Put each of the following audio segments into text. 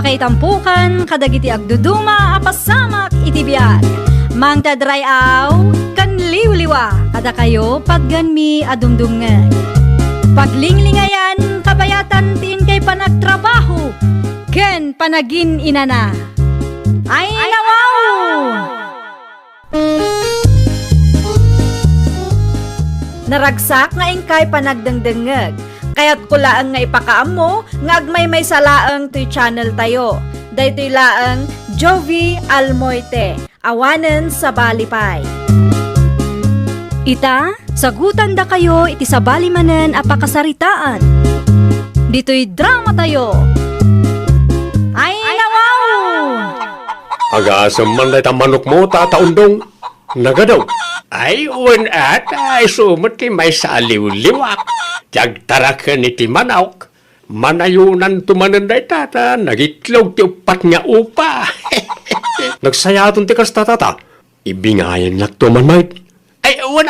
Pakaitampukan, kadagiti agduduma, apasamak itibiyag. Mang tadrayaw, kanliwliwa, kada kayo pagganmi adumdumngeg. Paglinglingayan, kabayatan tiin kay panagtrabaho, ken panagin inana. Ay nawaw! Naragsak nga ingkay panagdengdengeg. Kaya't kulaang nga ipakaam mo, nga agmay salaang to'y channel tayo. Daytoy laang Jovi Almoite, awanen sa Balipay. Ita, sagutan da kayo iti sa balimanen apakasaritaan. Dito'y drama tayo. Ay nawaw! Agasam man na manok mo, tataundong. Nagadaw. Ay, uwan at ay sumot kay may saliw-liwak. Jagtarakan iti manawk. Manayunan tumananday tata, nagitlog ti upat nga upa. Nagsayaton ti kas tatata. Ibingayan lang tumanay. Ay, uwan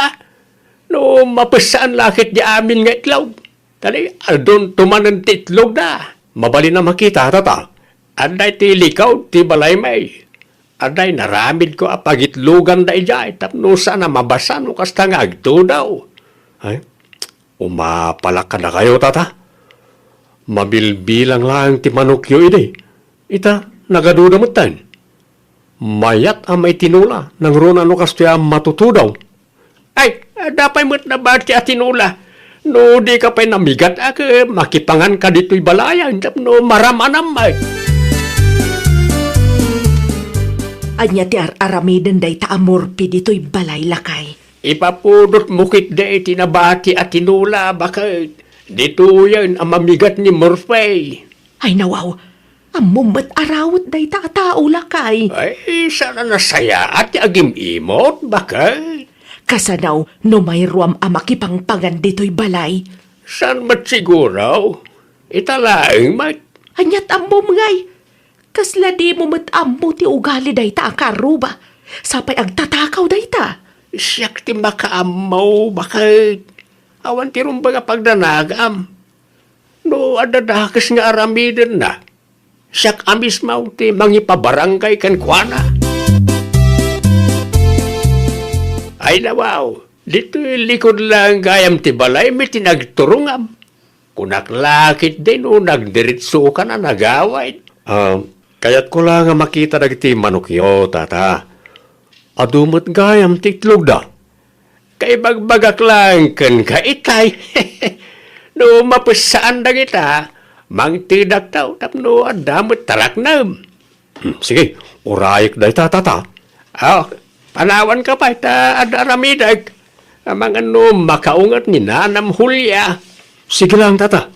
no, mapasaan lakit di amin nga itlog. Tali, adon tumanan ti itlog na. Mabali na makita tata. Anday ti likaw, ti balay may. Aday, naramid ko apagitlugan da ijay, tapno sana mabasa no kasta nga agto daw. Ay, umapalak ka na kayo, tata. Mabilbilang lang ti manokyo ide. Ita, nagaduda mo tan. Mayat ang may tinula, nang runa no kasta matutudaw. Ay, dapay mo't na ba ti atinula? No, di ka pa'y namigat makipangan ka dito'y balayan, tapno maramanam ay. Anya ti aramiden day ta amorpi dito'y balay lakay. Ipapudot mukit day tinabati at tinula bakit dito yan ang mamigat ni Murphy. Ay nawaw, amumat arawat day ta tao lakay. Ay, sana nasaya at agim imot bakit? Kasanaw no may ruam amakipangpangan dito'y balay. San mat siguro? Italaang mat. Anyat amom ngay. Kasla di mo matammo ti ugali day ta akaruba. Sapay agtatakaw day ta. Siyak ti makaamaw, bakit? Awan ti rumbaga pagdanagam. No, adadakas nga aramiden na. Siyak amis mau ti mangipabarangay kan kuana. Ay nawaw, dito likod lang gayam ti balay may tinagturungam. Kunaklakit din o nagdiritso ka na nagaway. Kaya't ko lang nga makita dagiti manukyo, tata. Adumot gayam tiklog da. Kay bagbagak lang kan kaitay. No, mapasaan da kita, mang tidak tao, tapno adamot taraknam. Sige, urayik da ita, tata. Panawan ka pa, ita adaramidag. Amang ano, makaungat ni Nanam Hulya. Sige lang, tata.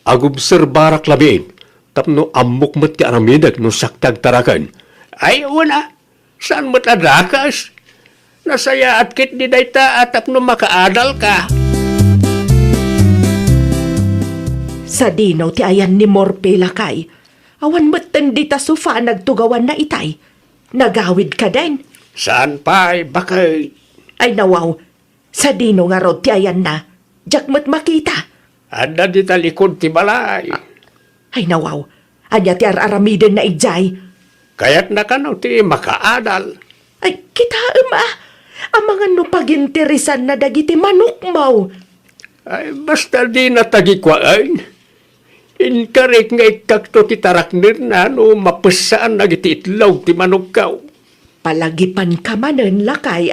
Agobserbarak labiin. Tapno amok mo't ti aramidag no saktag tarakan. Ay, wala. Saan mo't adakas? Nasaya at kit di dayta at tapno makaadal ka. Sa dinaw ti ayan ni Morpe lakay. Awan mo't tandita sufa nagtugawan na itay. Nagawid ka din. Saan pa'y bakit? Ay nawaw, sa dino nga rod ti ayan na. Diyak mo't makita. Ada di talikod ti balay. Ay nawaw, anya ti aramiden na ijay. Kaya't nakanaw ti makaadal. Ay, kita ang mga nupaginterisan na dagiti manok mo. Ay, basta di natagikwain. Inkarek nga ikakto ti taraknir na no mapasaan nagiti itlog ti manok kaw. Palagipan ka manen lakay,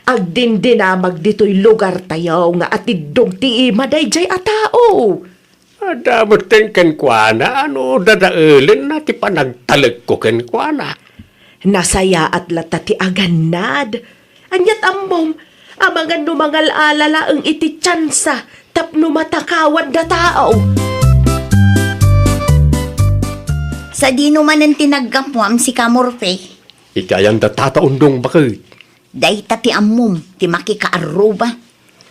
Agdindinamag dito'y lugar tayo nga atidong ti imaday jay a tao. Adamot ten kenkwana, ano dadaelin na ti panagtalag ko kenkwana. Nasaya at lata ti aganad. Anyat ammom, amangan numangal alala ang iti tsansa, tapno matakawan da tao. Sa di naman ang tinaggamuam si Kamorfe. Ikayang da tataundong bakit? Day ti ammom, ti makikaaruba.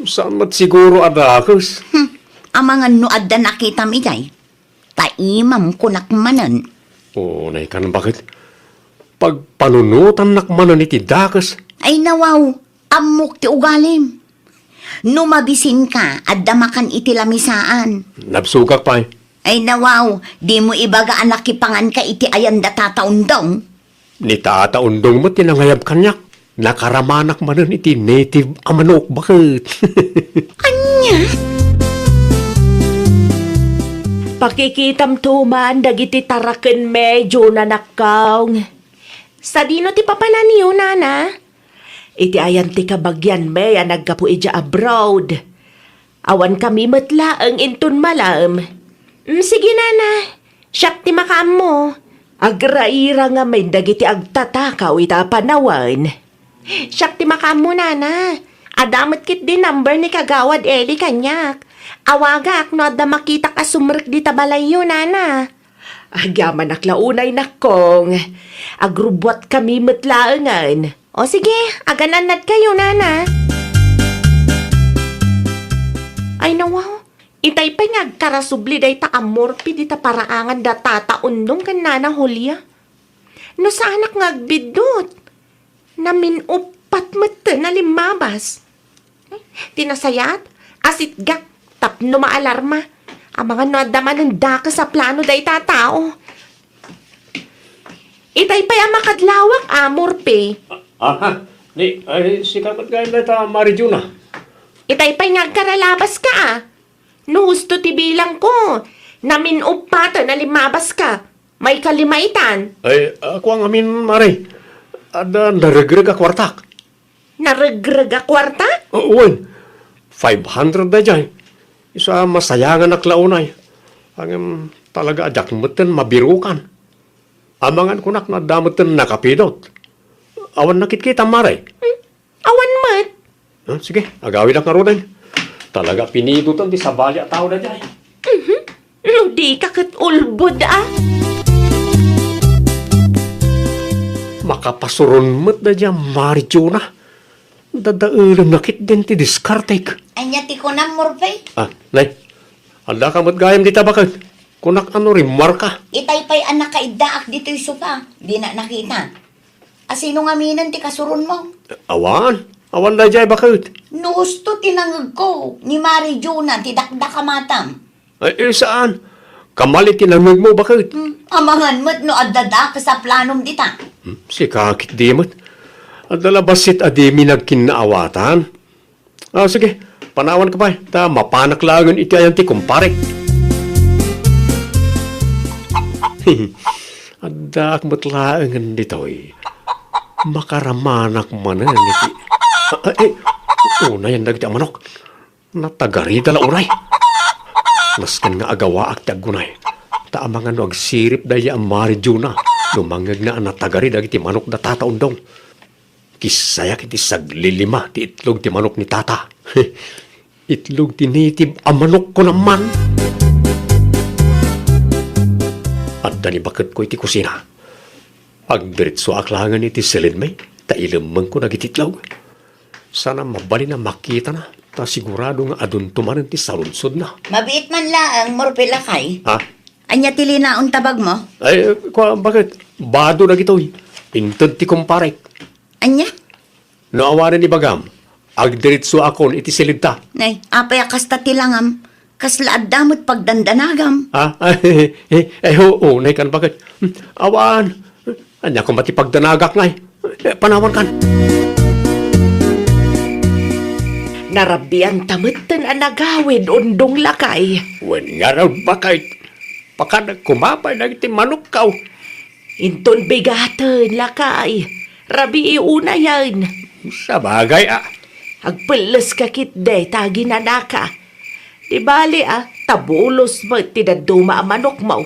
Saan mat siguro adakos? Amangan no adda nakita mi jay. Taimam kunakmanan. O, naikan bakit? Pag panunutan nakmanan iti dakas. Ay nawaw, amok ti ugalim. No mabisin ka, adda makan iti lamisaan. Nabsugak pa Ay nawaw, di mo ibaga anak kipangan ka iti ayan da tataundong. Ni Tata Undong mo tinangayab kanyak. Nakaramanak manan iti native amanok bakit? Anya? Pakikitam tuman dagiti taraken medyo nanakaw. Sa dino ti papananiw, nana? Iti ayan ti kabagyan me yan nagkapu ija abroad. Awan kami matla ang intun malam. Sige, nana. Siyak ti makam mo. Agraira nga may dagiti agtatakaw ita panawan. Siyak ti makam mo, nana. Adamat kit din number ni Kagawad Eli kanyak. Awagak no adda makita ka sumrek di tabalayo, nana. Agyaman aklaunay nakong. Agrubwat kami matlaangan. O sige, agananad kayo, nana. Ay nawaw, itay pa nga karasubli day ta amorpi di ta paraangan da tataundong kan nana Julia. No sa anak nga agbidot. Namin upat mata na limabas. Tinasayat, asit ga, tapno maalarma. Ang mga nadaman ng daka sa plano day tatao. Itay pa yung makadlawak amorpi. Aha, ay sikamat gaya na ta Marijuna. Itay pa'y nagkaralabas ka ah. No gusto ti bilang ko. Namin upata na limabas ka. May kalimaitan. Ay, ako ang amin, Mari. Ada naragrag a kwartak. Naragraga kwarta? Uwan, 500 na dyan. Isa masayangan na klaunay. Ang talaga ajak matan mabirukan. Amangan kunak na damatan nakapidot. Awan nakit-kita, Mari. Awan mat. Sige, agawin ang karunan. Talaga pinidutan di sa balya tao na dyan. No di ka kat ulbod ah. Makapasuron mo't na dyan, Marijuna. Dadaulam nakit din ti diskartek. Anya ti ko na morpe. Nay, anda ka mo't gayam di tabakad. Kunak ano rin, marka. Itay pa'y anak ka idaak dito yung sopa. Di na nakita. Asino nga minan ti kasurun mo? Awan na dyan bakit. No gusto tinangag ko ni Mari Juna ti dakdak matam. Ay, saan? Kamali tinamag mo bakit? Amangan mo't no adada ka sa planom dita. Si kakit di mo't. Adala basit adimi nagkinaawatan. Sige, panawan ka pa. Ta mapanaklagan iti ayan ti kumparek. Adak mo't laangan dito eh. Makaramanak manan iti. Una yan nagdi manok. Natagari dala uray. Maskan nga agawa ak tagunay. Taamangan no agsirip daya ang Marijuna. Lumangag na ang natagari dagiti manok na tataundong. Kisayak iti saglilima ti itlog ti manok ni tata. Itlog ti native ang manok ko naman. At dani bakit ko iti kusina. Agdiritso aklangan iti silid may. Tailamang ko nagititlog. Sana mabali na makita na. Ta sigurado nga adun tumanan ti salunsod na. Mabiit man laang morpe lakay. Ha? Anya ti linaon tabag mo? Ay, bakit? Bado na gito'y. Intod ti kumparek. Anya? Naawanan ni Bagam. Agdiritso akon iti silid ta. Nay, apay kasta tilangam. Kaslaad damot pagdandanagam. Ha? Oo, nay kan bakit? Awan. Anya kung matipagdanagak ngay. Panawan kan. Narabian tamatan ang nagawid undong lakay. Wen nga raw bakit? Paka kumapay na iti manok kaw. Inton bigatan lakay. Rabi iuna yan. Sa bagay Agpeles ka kitde tagi na naka. Di bali tabulos mo tinaduma ang manok mo.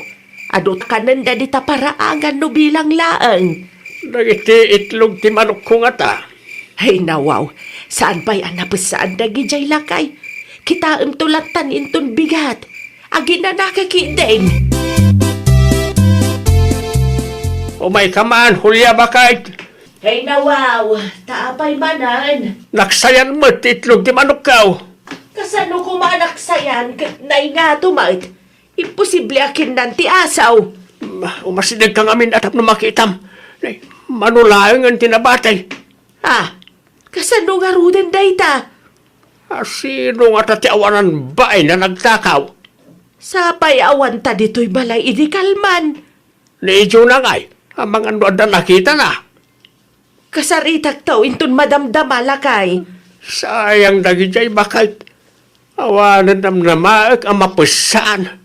Adot ka nanda di ta paraangan no bilang laang. Nagiti itlog ti manok ko nga ta. Ay nawaw, saan pa'y anapasaan dagi jay lakay? Kita tulatan inton bigat. Agi na nakakideng. O may kaman, Julia bakit? Ay nawaw, taapay manan. Naksayan mo ti itlog ti manok kaw. Kasano kumanaksayan kat nay nga tumat? Imposible akin nanti asaw. Umasinig kang amin atap na makitam. Manulaang ang tinabatay. Kasano nga rudan day ta? Sino nga tati awanan baay na nagtakaw? Sa payawan ta dito'y balay idi kalman. Medyo na ngay. Ang mga nuada nakita na. Kasaritag tao intun madamdama lakay. Sayang dagijay bakit. Awanan nam na maag ang mapusaan.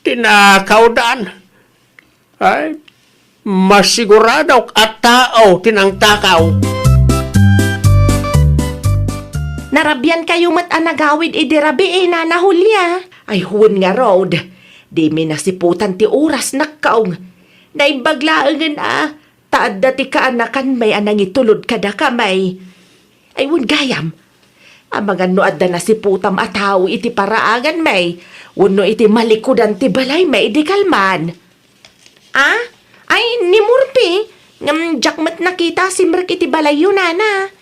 Tinakawdan. Ay, masigurado at tao tinangtakaw. Narabyan kayo mat anagawid idirabi na Julia. Ay huwon nga road. Di mi nasiputan ti oras nakkaong. Naibaglaangan taad dati ka anakan may anang itulod kada kamay. Ay wun gayam. Ang mga noad na nasiputam ataw iti paraagan may. Wano iti malikudan ti balay may di kalman. Ay ni Murphy. Ngam jakmat nakita si Merk iti balay yun nana.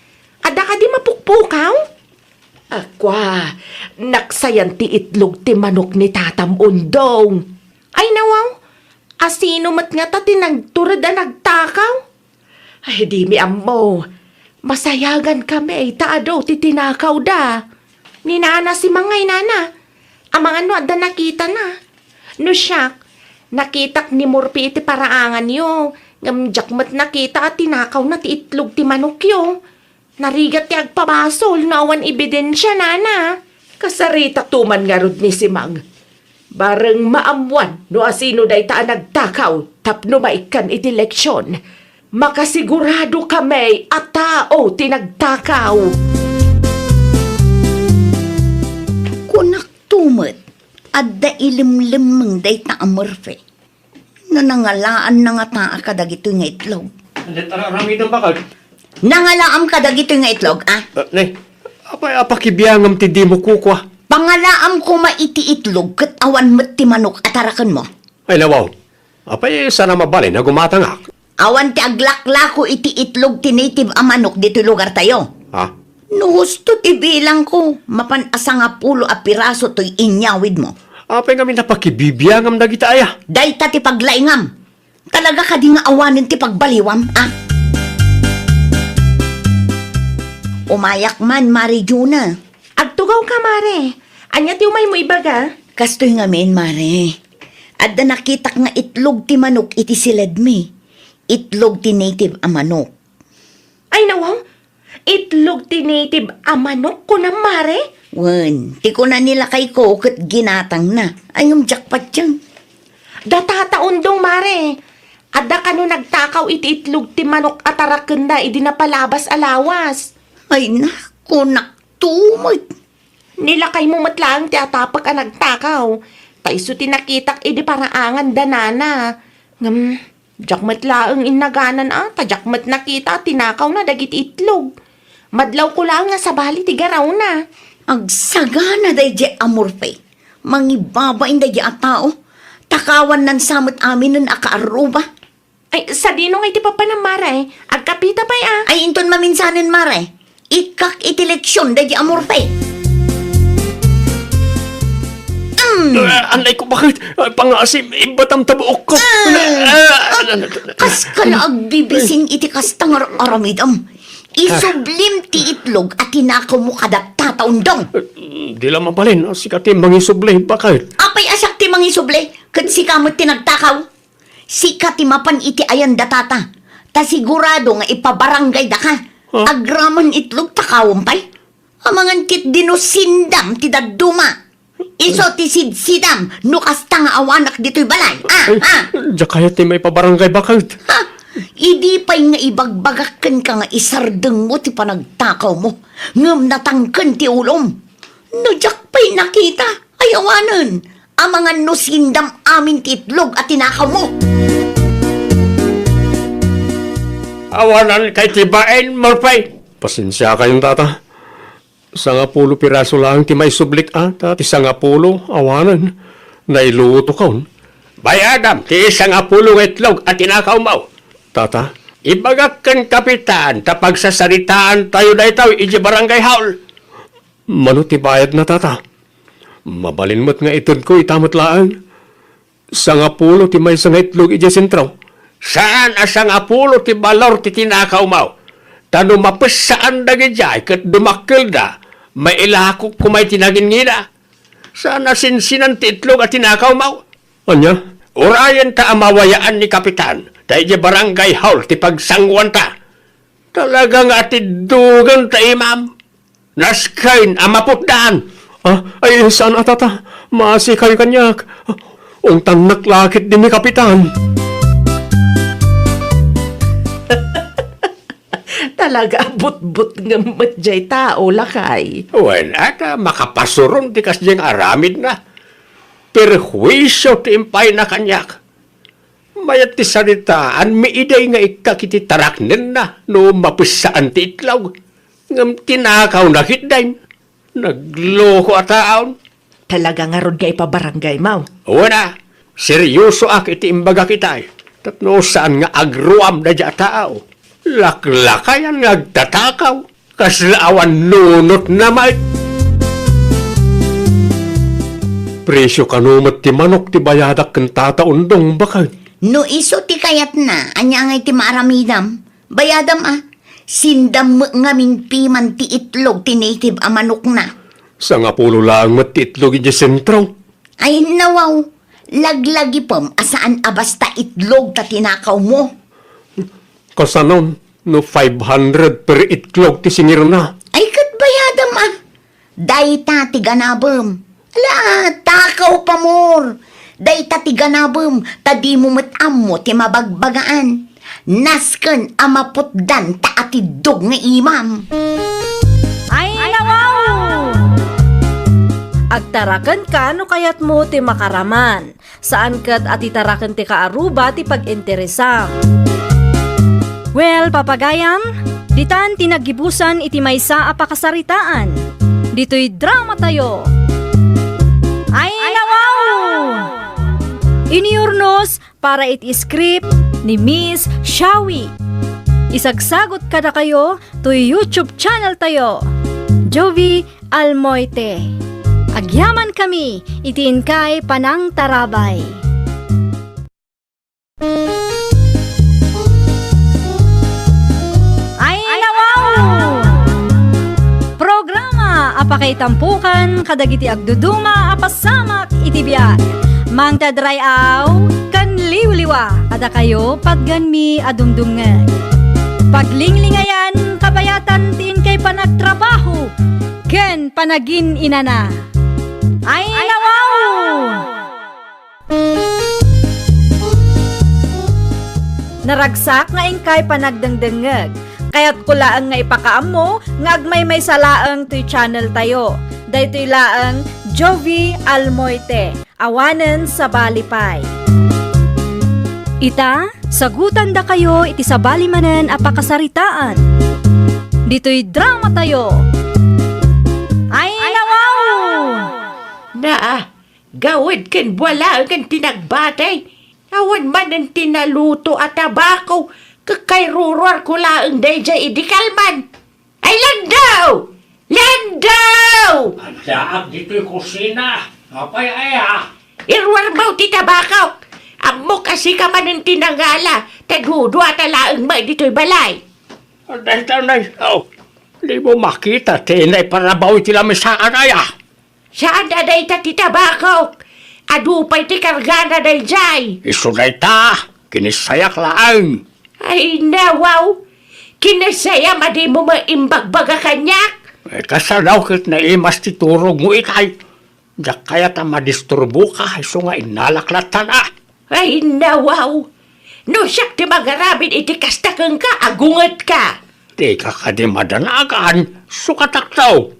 Ada ka di mapukpukaw? Akwa, naksayan ti itlog ti manok ni Tatam Undong. Ay nawaw, asino mat nga ta tinagturad na nagtakaw? Ay di mi ammo, masayagan kami ay taado ti tinakaw da. Ni nana si mangay nana, ang mga ano da nakita na. No siyak, nakitak ni Murphy iti paraangan yo, ngamjak mat nakita at tinakaw na ti itlog ti manok yo. Narigat ti agpabasol na awan ebidensya nana. Kasarita tuman nga rod ni si Mang. Bareng maamuan no asino day taan nagtakaw tapno maikan iti leksyon. Makasigurado kami at tao tinagtakaw. Kunak tumat, adda ilimlimang day ta Murphy. Nanangalaan na nga taa ka dagito nga itlog. Rami ng bakal. Nangalaam ka dagito nga itlog, Nay, apakibiyangam ti di mo kukwa. Pangalaam ko maiti itlog kat awan mat ti manok atarakan mo. Ay nawaw, sana mabalin na gumatangak. Awan ti aglakla ko iti itlog ti native a manok dito lugar tayo. Ha? No gusto ti bilang ko, mapanasa nga pulo a piraso to'y inyawid mo. Apay kami napakibibiyangam na kita aya. Day ta ti paglaingam. Talaga ka di nga awanin ti pagbaliwam, Umayak man, Mari Juna. Agtugaw ka, Mare. Anya ti umay mo ibaga? Kastoy nga men, Mare. Adda nakitak nga itlog ti manok iti silad mi. Itlog ti native a manok. Ay nawaw, itlog ti native a manok ko na, Mare? Wen, ti ko na nila kay ko kat ginatang na. Ayong jackpot yan. Datataon dong, Mare. Adda ka no nagtakaw iti itlog ti manok ataraken na idi napalabas alawas. Ay naku, naktumot. Nilakay mo matlang ti atapak a nagtakaw. Taiso tinakitak idi paraangan danana. Jakmat laang inaganan tajakmat nakita tinakaw na dagit itlog. Madlaw ko lang nga sa bali ti garaw na. Agsagana day di amurpe. Mangibabain day di a tao. Takawan nan samot amin nun akaaruba. Ay, sa dino nga iti papanamare. Agkapita pa Ay inton maminsanin, Mare. Ikak iti leksyon day di amurpe. Anay ko bakit? Pangasim, ibatam tabuok ko. Kas ka na agbibising iti kastangar aramidam. Isublim ti itlog at tinakaw mo kada tataundong. Di lang mabalin. Sikat yung mangisubli. Bakit? Apay asak ti mangisuble, kat si kamot tinagtakaw. Sikat ti mapan iti ayan datata. Ta sigurado nga ipabarangay da ka. Agraman itlog takawang pay. Amangan kit dinosindam ti daduma. Iso ti sidsidam, nukasta nga awanak dito'y balay. Diya kaya ti may pabarangay bakit? Idi pa'y nga ibagbagakan ka nga isardeng mo ti panagtakaw mo. Ngam natangkan ti ulom. Nadyak pa'y nakita. Ay awanan. Ang mga nusindam amin ti itlog at tinakaw mo. Awanan kay tibain, Morpay. Pasensya kayong tata. 10 piraso lang ti may sublik ti 10 awanan. Nailuto kaon. Bayadam, ti 10 itlog at tinakaw mo. Tata, ibagak kan kapitan tapag sasaritaan tayo na itaw iji barangay haul. Mano ti bayad na tata? Mabalin mo't nga itod ko itamot laan. 10 ti may 10 itlog iji sentro. Saan a 10 ti balor ti tinakaw mo? Tano mapes saan dagi jay kat dumakil da, may ilakok kumay tinagin ngina. Sana sinsinan ti itlog at tinakaw mo. Anya? Urayan ta amawayaan ni Kapitan. Dahil di barangay hall ti pagsangwan ta. Talagang atidugan ta imam. Naskain amaputdaan. Ay, saan atata? Masikay kanyak. Ung tanak lakit din ni Kapitan. Talaga but nga matjay tao lakay. Wen, ata makapasuron ti kasdyang aramid na. Perhuisyo ti impay na kanyak. Mayat ti saritaan, miiday nga ikakiti taraknen na no mapisaan ti itlaw. Ngam tinakaw na kitdayn. Nagloko at taon. Talaga nga ron nga ipabarangay mau. Wala, seryoso ak iti imbaga kitay. Tapno saan nga agruam na dya tao. Laklakayan nga agtatakaw. Kaslaawan nunot na may. Presyo kanumat ti manok ti bayadak kan tataundong bakay. No iso ti kayat na, anya ngay ti maaramidam. Bayadam sindam ngamin piman ti itlog ti native a manok na. Sa nga pulo lang matitlog di sentro. Ay nawaw, laglagi pom asaan abasta itlog ta tinakaw mo. Kasanon, no 500 per itlog ti singir na. Ay kat bayadam Dayta ti ganabem. Ala, takaw pa mor. Dayta ti ganabem, tadi mo mo ti mabagbagaan. Nasken amaputdan ta atidog nga imam. Ay, nawaw! Agtarakan ka no kayat mo ti makaraman. Saan kat atitarakan ti kaaruba ti pag-interesam. Well, papagayam, ditan tinagibusan iti maysa a pakasaritaan. Dito'y drama tayo. Ay, nawaw! Iniurnos para iti script ni Miss Shawi. Isagsagot ka na kayo to YouTube channel tayo, Jovi Almoite. Agyaman kami, itiin kay Panang Tarabay. Ay, nawaw! Programa apakay tampukan kadagiti agduduma apasamak iti biyak. Mang tadray aw kan liwliwa ada kayo padganmi adumdumngeg. Paglinglingayan kabayatan tin kay panagtrabaho ken panagin inana. Ay, nawaw! Naragsak nga ingkay panagdengdengeg. Kaya't kulaang nga ipakaam mo nga agmay salaang to'y channel tayo. Daytoy laang Jovi Almoite. Awanen sa Balipay. Ita, sagutan da kayo iti sa balimanen apakasaritaan. Dito'y drama tayo. Ay, nawaw! Gawid ken wala ken tinagbatay. Awan man ang tinaluto at tabako. Kakay ruror ko laang dayjay idikalman. Ay, landaw! Landaw! Daag dito'y kusina. Apay Irwar mo ti tabakaw. Amo kasi ka man ang tinangala. Taghudo at alaang may dito'y balay. Dahil di mo makita, tinay parabaw iti lamis sa anaya. Saan na day ta ti tabakaw? Adupay ti kargana dayjay. Isunay ta, kinisayak laang. Ay, nawaw. Kinasaya madi mo maimbagbaga kanyak. Kasalaw kit na imas ti turog mo itay. Diyak kaya ta madisturbo ka, iso nga inalaklatan Ay, nawaw. No siyak ti magarabin iti kastakang ka, agungat ka. Di ka ka di madanagan, sukataktaw.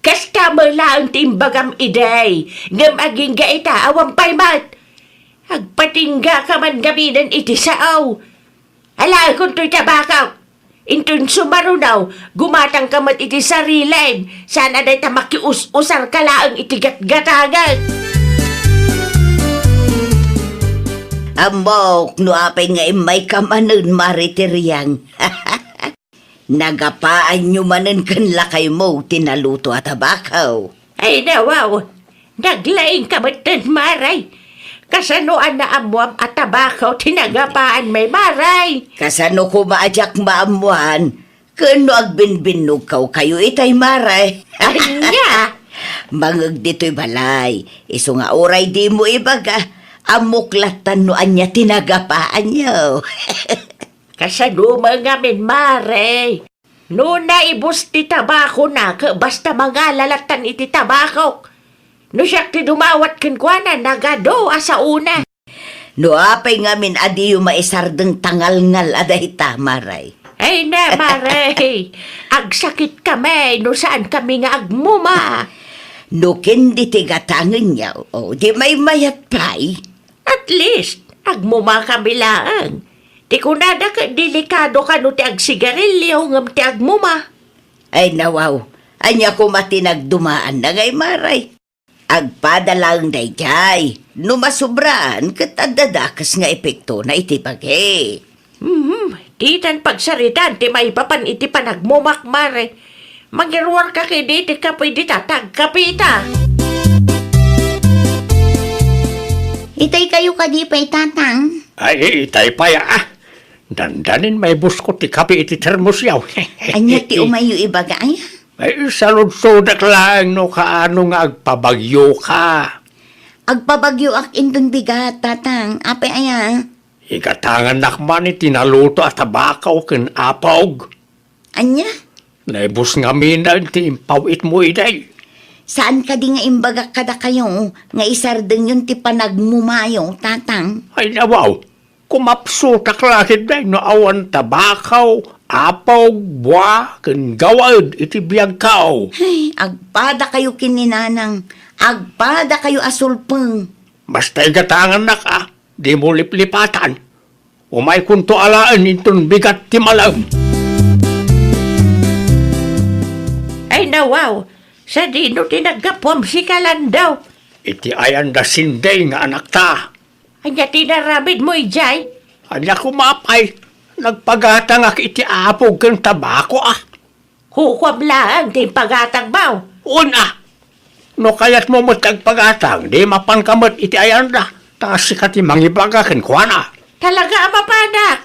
Kasta mo lang timbagam iday, ngam aging gaita awang paymat. Agpatingga ka man gaminan iti sao. Ala, kung to'y tabakaw. Intun sumarunaw, gumatang ka mat iti sarilaim. Sana day ta makius-usar ka laang iti gat-gatagan. Amok, no apay nga imay kamanun maritiriyang. Nagapaan nyo manen kan lakay mo, tinaluto at tabakaw. Ay, nawaw. Naglaing ka matan maray. Kasanoan na amuam at tabakaw tinagapaan may maray. Kasano ko maadyak maamuan, kano agbinbinog kayo itay maray. Anya, Mangag dito'y balay. Iso nga oray di mo ibaga. Amuklatan no anya tinagapaan niyo. Kasanuma nga min, mare. No naibos ti tabako na, basta mga lalatan iti tabako. No siya ti dumawat kinkwana, nagado asa una. No apay ngamin adiyo maisardeng tangalngal aday tamaray. Ay na, mare. Agsakit kami, no saan kami nga agmuma. No kendi tigatangan niya. O di may mayat pay. At least, agmuma kami lang. Di ko nada ka delikado ka no ti agsigarilyo ngam ti agmuma. Ay nawaw. Anya ko matinagdumaan na ngay maray. Agpadalang dayjay. No masubraan kat adadakas nga epekto na itipagay. Di tan pagsaritan ti may papan iti panagmumak, mare. Magirwar ka kay di ka pwede tatagkapita. Itay kayo kadi pa'y tatang. Ay, itay pa ya. Dandanin may busko ti kape iti termos yaw. Anya ti umayo ibaga ay. Ay, salud-sudak lang no kaano nga agpabagyo ka. Agpabagyo ak indon bigat tatang. Apay aya. Ikatangan nakman iti naluto at tabakaw ken apog. Anya? Naibus nga mina iti impawit mo iday. Saan ka di nga imbaga kada kayo nga isardeng yun ti panagmumayo tatang? Ay nawaw, kumapsutak lakit day no awan tabakaw, apaw, buwa, ken gawad iti biyag kao. Ay, agpada kayo kininanang. Agpada kayo asulpeng. Basta igatangan na ka, di mo liplipatan. Umay kunto alaan iton bigat ti malam. Ay nawaw, sa dino tinagapwam si Kalandaw. Iti ayan da sinday nga anak ta. Anya tinaramid mo ijay. Anya kumapay, nagpagatang iti apog ken tabako ah. Hukwam lang ti pagatang baw. Una, no kayat mo matagpagatang, di mapangkamot iti ayan da. Taas si kati mangibaga ken kuana. Talaga mapanak.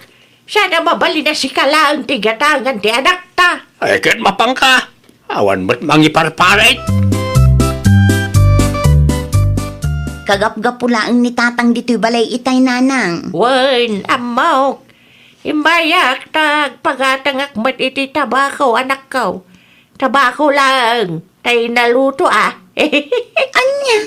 Sana mabali na si Kalang ti gatangan ti anak ta. Ay ken mapangka, awan mo't mangiparparait. Kagap-gapulaang ni tatang dito'y balay itay nanang. Wen, amok. Imbayak tag pagatang akmat iti tabako anak ko. Tabako lang. Tay naluto ah. Anya?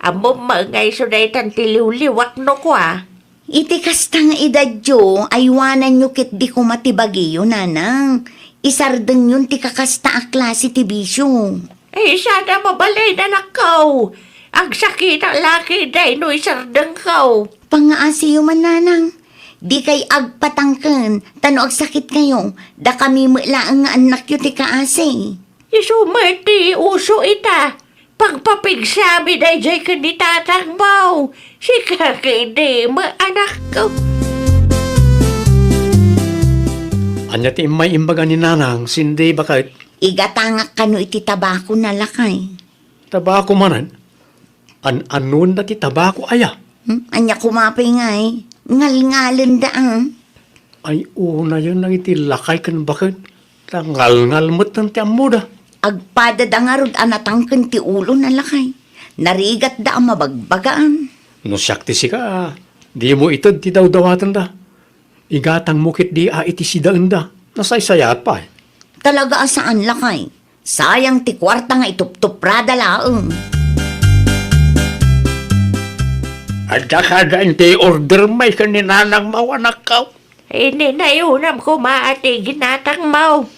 Amo mangay suday tan tiliw-liwak no ko ah. Iti kasta nga idadyo, aywanan nyo kit di ko matibagiyo nanang. Isardeng yun ti kakasta a klase ti bisyo. Eh, sana mabalay na nakaw. Ang sakit ang laki day no isardang kaw. Pangaasiyo man nanang. Di kay agpatangken, tano agsakit kayo, da kami mulaang nga anak yu ti kaasi. Isumati uso ita. Pagpapigsami day jay kanitatang mau. Si kakidi anak ko. Anya ti may imbaga ni nanang, sindi bakit Igatangak kano iti tabako na lakay. tabako manan? Anon na ti tabako aya? Anya kumapay nga eh. Ngal-ngalen daang. Ay una yun nang iti lakay kan bakit? Tangal-ngal mo't ng tiyamuda. Agpada da nga rod anatangken ti ulo na lakay. Narigat da ang mabagbagaan. No siyakti si ka, di mo ito ti daw-dawatan da. Igatang mukit di iti sidaan da. Nasaysayat pa eh. Talaga saan lakay? Sayang ti kwarta nga itup-tuprada laeng. At kada hindi order may kaninanang mawanak ka. Ini na yunam ko maati ginatang mau.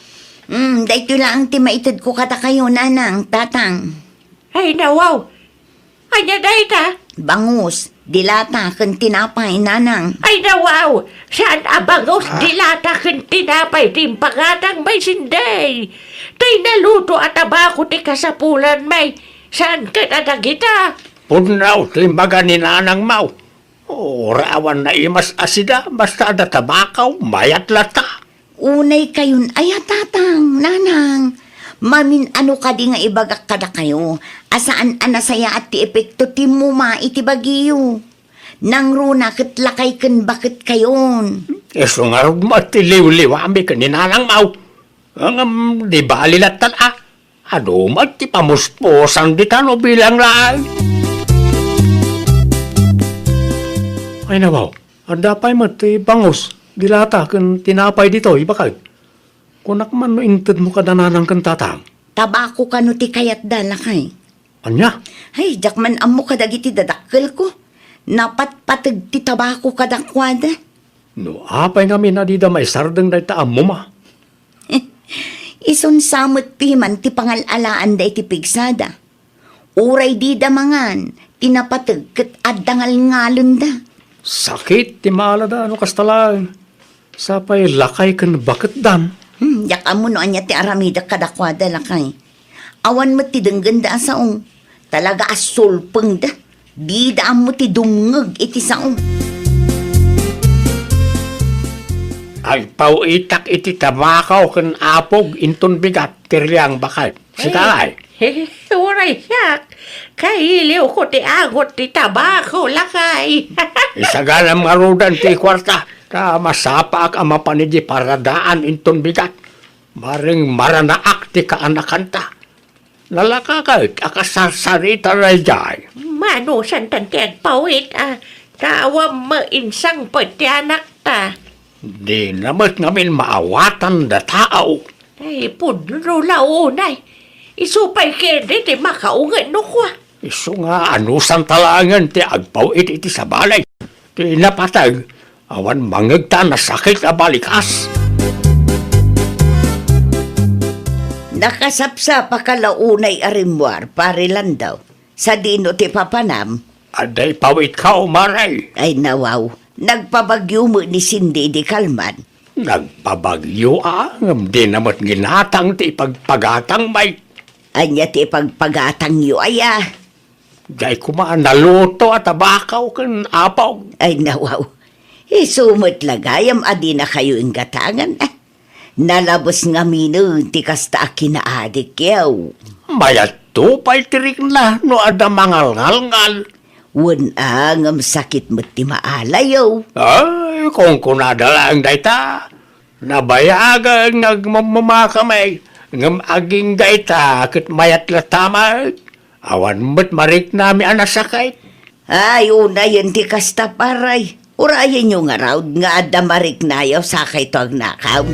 Dahito lang ti maitid ko kata kayo nanang, tatang. Ay nawaw. Anya day ta? Bangus, dilata, kan tinapay, nanang. Ay nawaw. Saan abangos dilata ken tinapay timpagatang may sinday. Tay naluto at tabako ti kasapulan may. Saan ka nadagita? Punaw, timbaga ni nanang mau. Rawan na imas asida, basta da tabakaw, mayat lata. Unay kayon, ay tatang, nanang. Mamin ano ka di nga ibagak kada kayo. Asaan anasaya at ti epekto ti muma iti bagiyo. Nang runa kitlakay ken bakit kayon. Eso nga rin matiliw-liwami ka ni nanang mau. Ang di bali latan ah. Ano, magtipamusposan di ka no bilang lang. Ay nabaw, anda pa'y mati bangos, dilata kan tinapay dito, ibakag. Kunak man no inted mo kadananang kan tatang. Tabako ka no ti kayat dala kay. Anya? Ay, jakman amo ka dagiti dadakkel ko. Napatpatag ti tabako ka dakwada. No, apay nga minadida may sardeng day taam mo ma. Ison samot piman ti pangalalaan da iti pigsada. Uray di da mangan, tinapatag kat addangal ngalon da. Sakit, ti maalada, ano kastalaan. Sapay lakay kan bakit dan. Yak amo no anya ti aramida kadakwada lakay. Awan mo ti dengganda saong. Talaga asulpeng da. Di da mo ti dumngeg iti saong. Ay pauitak iti tabakaw kan apog inton bigat tiryang bakal. Sikalay. Uray siyak. Kailiw ko ti agot ti tabako lakay. Isagalam nga rudan ti kwarta. Ka masapak ang mapanidi paradaan inton bigat. Maring maranaak ti kaanakanta. Lalakakag akasarsarita na jay. Mano santan kag pawit tawam mainsang pati-anak ta. Di namat ngamin maawatan da tao. Ay, pudro launay. Isupay kede ti makaungan no kwa. Iso nga anusan talangan ti agpawit iti sa balay. Ti napatag, awan mangagta na sakit na balikas. Nakasapsa pa kalaunay arimwar parilan daw. Sa dino ti papanam. Aday pawit ka umaray. Ay nawaw. Nagpabagyo mo ni Cindy di Kalman. Nagpabagyo di namat ginatang ti pagpagatang may. Anya ti pagpagatang yu aya. Day kumaan naluto at tabakaw kan apaw. Ay nawaw. Isumot lagayam adi na kayo ingatangan. Nalabos nga mino ti kasta kinaadik yaw. Mayat to pa'y tirik na no ada mangal-ngal-ngal. Wan ang sakit mo ti maalayaw. Ay, kung kunadala ang dayta, nabayagan nagmamakamay, ngam aging dayta, kat mayat latama, awan mo't marik nami anasakay. Ay, una yun ti kasta paray. Urayan yung around nga adda marik nayaw sakay to ang nakaw.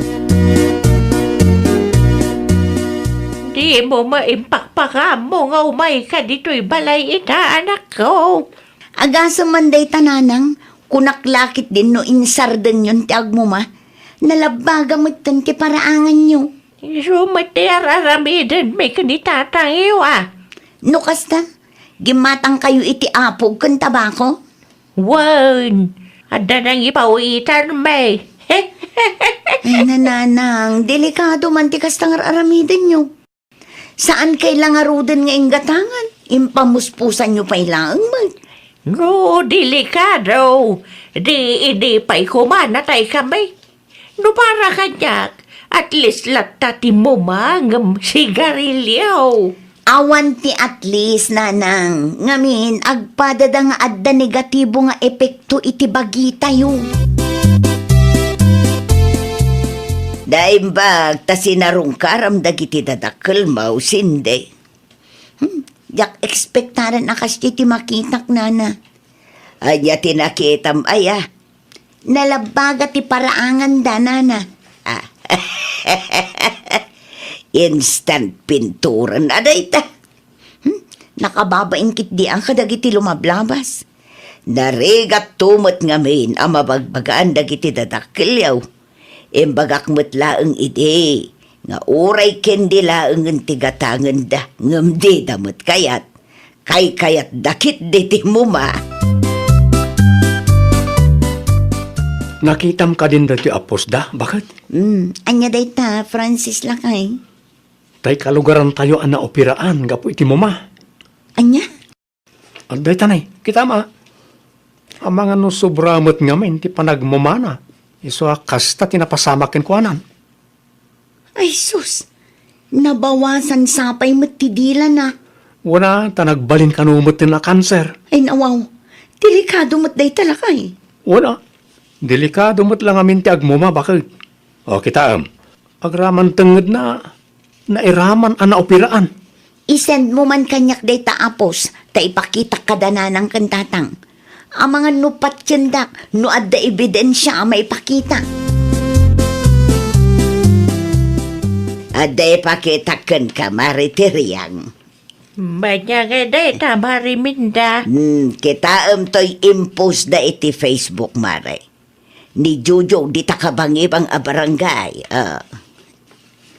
Di mo maimpakpakam mo nga umay ka dito'y balay ita anak ko. Agasa manday tananang, kunaklakit din no insardan yun ti agmuma. Nalabaga mo ti paraangan nyo. Sumatera ramidan may kanitatang iwa. No kasta, gimatang kayo iti apog kan tabako. Wan, ada nang ipawitan may. Ay nananang, delikado man ti kasta nga aramidan nyo. Saan kailang arudan nga ingatangan? Impamuspusan nyo pa ilang mag. No, delikado. Di pa'y kumanatay kami. No para kanyak, at least latati mo mangam sigarilyo. Awan ti at least nanang. Ngamin, agpadada nga adda negatibo nga epekto iti bagita yun. Daimbag, ta sinarungkaram dagiti dadakkel mau sinde. Jak ekspektaran akas ti makitak nana. Anya tinakitam aya. Nalabaga ti paraangan da nana. Instant pinturan aday ta. Nakababaingkit di ang kadagiti lumablabas. Narigat tumot ngamin ang mabagbagaan dagiti dadakkelyaw. Imbagak mutla ang ide, nga uray kendila ang tigatangan da, ngamdi damot kayat, kayat dakit diti mo ma. Nakitam ka din dati apos da, bakit? Anya day ta, Francis lakay. Tay kalugaran tayo ana opiraan, gapo iti mo ma. Anya? Anday tanay, kita ma. Ang mga no sobramot ngamin, ti panagmumana. Iso kasta tinapasamakin kuanan. Ay sus, nabawasan sapay matidila na. Wala, tanagbalin kanumot na kanser. Ay nawaw, delikado mo't day talakay. Wala, delikado mo't lang amin ti agmuma, bakit? O kita agraman tenged na. nairaman ang naopiraan. Isend mo man kanyak day taapos, ta ipakita kadananang kantatang. Ang mga nupat tyandak, no adda ebidensya ang maipakita. Adda ipakitakan ka, Maritiriyang. Banya nga day, tamariminda. Kita to'y impose da iti Facebook, Mare. Ni Jojo, di takabangib ang abarangay.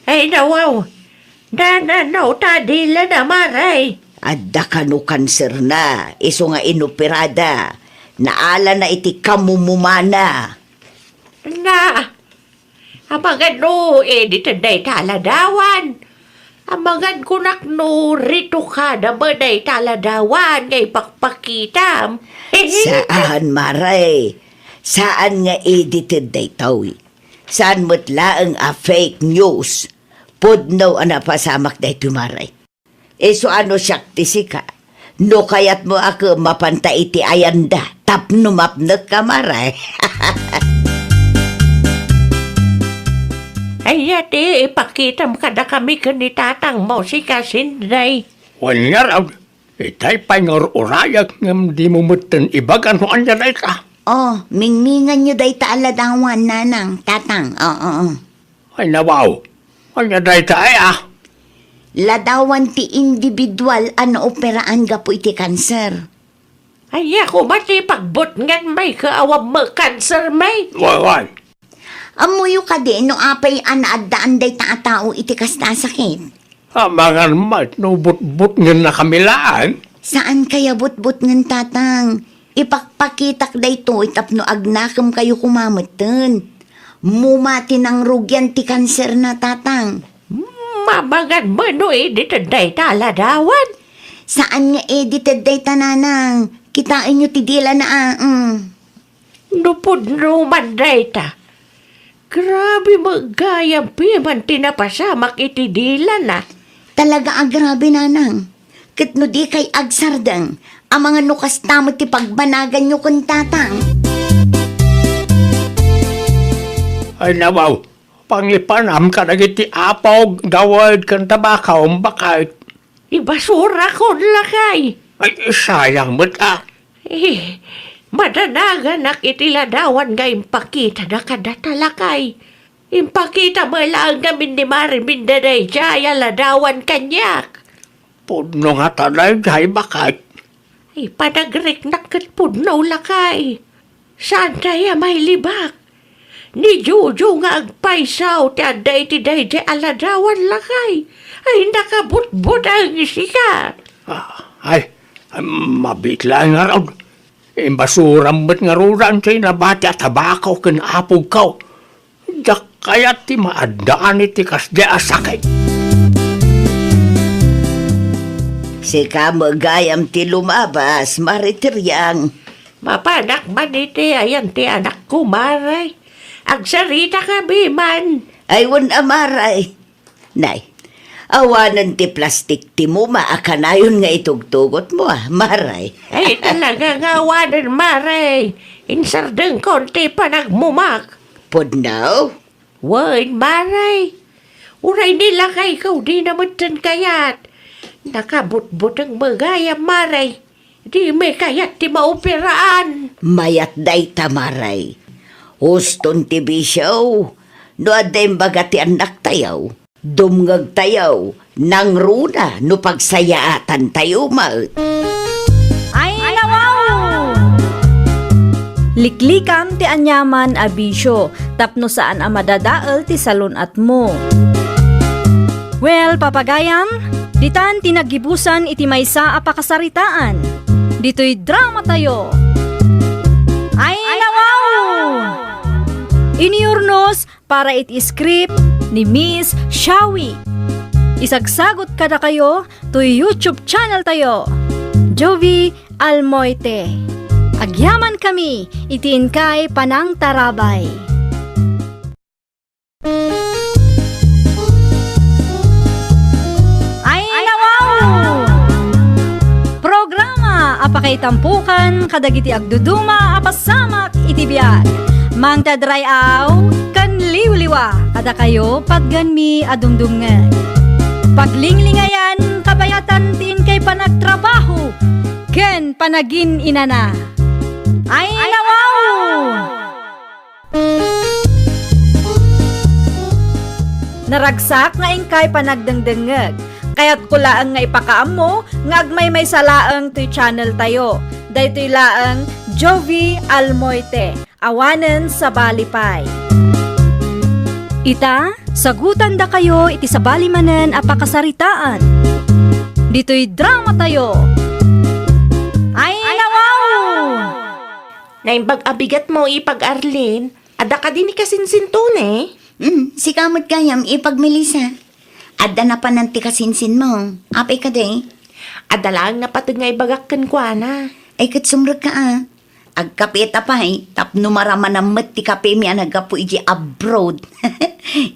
Ay, nawaw. Nananaw, tadila na, maray. Adda ka no kanser na, iso nga inoperada. Naala na iti kamumumana. Na, amagad no, dito day taladawan. Amagad kunak no, rito ka na ba day taladawan, ngay pakpakitam. Saan, Maray? Saan nga edited day tawi? Saan mo't laang fake news? Pudno ana pasamak day tumaray. So ano siyak tisika? No kayat mo ako mapanta iti ayanda. Tapno mapnak ka, Maray. Ay, ati, ipakitam ka na kami kanitatang mo si Kasinday. Wanya raw, itay pangur-urayak ngam di mo mutan ibagan mo anya na ka. Oh, mingmingan nyo day taaladawan, nanang, tatang. Oo. Ay nawaw, anya na itay Ladawan ti individual ano operaan ga po iti kanser. Ay, ako mati pagbot ngan may kaawab mo cancer may. Wan. Amuyo ka din no apay anaadaan day taatao iti kasta sakit. Amangan mat no but ngin na kamilaan. Saan kaya but-but ng tatang? Ipakpakitak day to itapno agnakam kayo kumamatan. Mumati ng rugyan ti kanser na tatang. Mamagan mo no, dito day taladawan. Saan nga edited day tananang? Kitain nyo ti dila na Nupod naman day ta. Grabe magayang piman tinapasamak iti dila na. Talaga grabe nanang. Kitno di kay agsardang. Ang mga nukas tamo ti pagbanagan nyo kung tatang. Ay nawaw, pangipanam ka nagiti apaw dawad kan tabakaw bakit. Ibasura ko lakay. Ay sayang mo't Madanagan nak itiladawan nga impakita na kadatalakay. Impakita mo lang gamin ni Mari Mindanay jaya ladawan kanyak. Pudno nga tanay jay bakit. Ipanagrik na katpudno lakay. Saan tayo may libak? Ni Jojo nga agpaisaw ti aday ti day aladawan lakay. Ay nakabutbut ang isika. Ay, mabitla nga raw. Imbasuram ba't nga ruran sa'y nabati at tabakaw kan apog kaw. Dak kaya ti maadaan iti kasdi asakay. Sika magayam ti lumabas, Maritiriyang. Mapanak man iti ayan ti anak ko maray. Agsarita ka biman. Ay, wan amaray. Nay, awanan ti plastik ti mo, maakanayon nga itugtugot mo, Maray. Ay talaga nga wanan maray. Insardeng konti pa nagmumak. Pudnaw? Wan maray. Uray nila kay ikaw di naman tan kayat. Nakabutbut ang magayam maray. Di may kayat ti mauperaan. Mayat day tamaray. Huston ti bisyaw. No aday baga ti anak tayaw. Dumngag tayaw. Nang runa no pagsayaatan tayo maut. Ay, nawaw! Liklikam ti anyaman a bisyo, tapno saan a madadaal ti salon at mo. Well, papagayam, ditan tinagibusan iti maysa a pakasaritaan. Dito'y drama tayo. Ay, nawaw! Iniurnos para iti script ni Miss Shawi. Isagsagot kada kayo to YouTube channel tayo, Jovi Almoite. Agyaman kami, itiin kay Panang Tarabay. Ay, nawaw! Programa apakay tampukan kadagiti agduduma apasamak itibiyag. Mang tadrayaw kan liwliwa kada kayo pagganmi adumdumngan. Paglinglingayan, kabayatan tin kay panagtrabaho, ken panagin inana. Ay nawaw! Naragsak nga ingkay panagdengdengeg, kaya't kulaang nga ipakaammo nga agmay may salaang to'y channel tayo. Daytoy laang Jovi Almoite, awanen sa Balipay. Ita, sagutan da kayo iti sa balimanen a pakasaritaan. Dito'y drama tayo. Ay nawaw! Naimbag abigat mo ipag Arlene, ada ka din ni kasinsinton eh. Si kamot gayam ipag Melissa. Adda na pa nanti kasinsin mo. Apay ka day. Ada lang nga patag nga ibagakkan kwa na. Ay kat sumrag ka Agkapita pa tapno marama na mat ti kape mi anagapu iji abroad.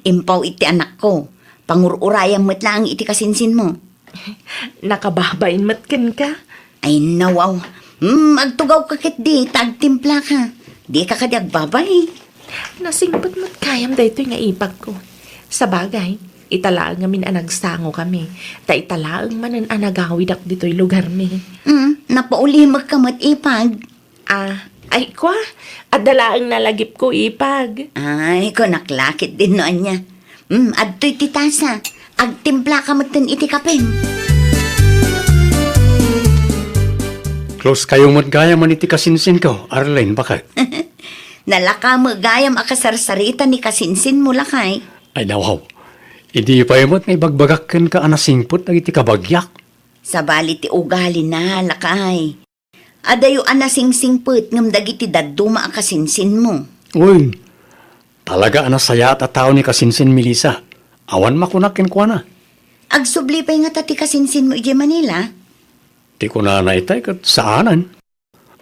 Impaw iti anak ko. Pangururayang mat lang iti kasinsin mo. Nakababain matkan ka. Ay nawaw. Agtugaw ka kit di, tagtimpla ka. Di ka kadyag babay. Nasingpat mat kayam daytoy nga ipag ko. Sa bagay, italaang nga min anagsango kami. Ta italaang manan anagawid ak dito'y lugar mi. Napaulimag ka mat ipag. Ay kwa, adalaang nalagip ko ipag. Ay, ko naklakit din noon niya. Adto'y titasa. Agtimpla ka matan iti kapeng. Close kayo gaya man iti kasinsin ko, Arlene, bakit? Nalaka mo gayam akasarsarita ni kasinsin mo lakay. Ay nawaw, hindi pa yamot nga ibagbagakan ka anasingpot na iti kabagyak. Sa bali ti ugali na lakay. Adayo anasingsingput ngam dagiti dadduma akasinsin mo. Uy, talaga anasaya at tao ni kasinsin Melissa. Awan makunakin ko na. Agsubli pa nga tati kasinsin mo iji Manila. Di ko na naitay kat saanan.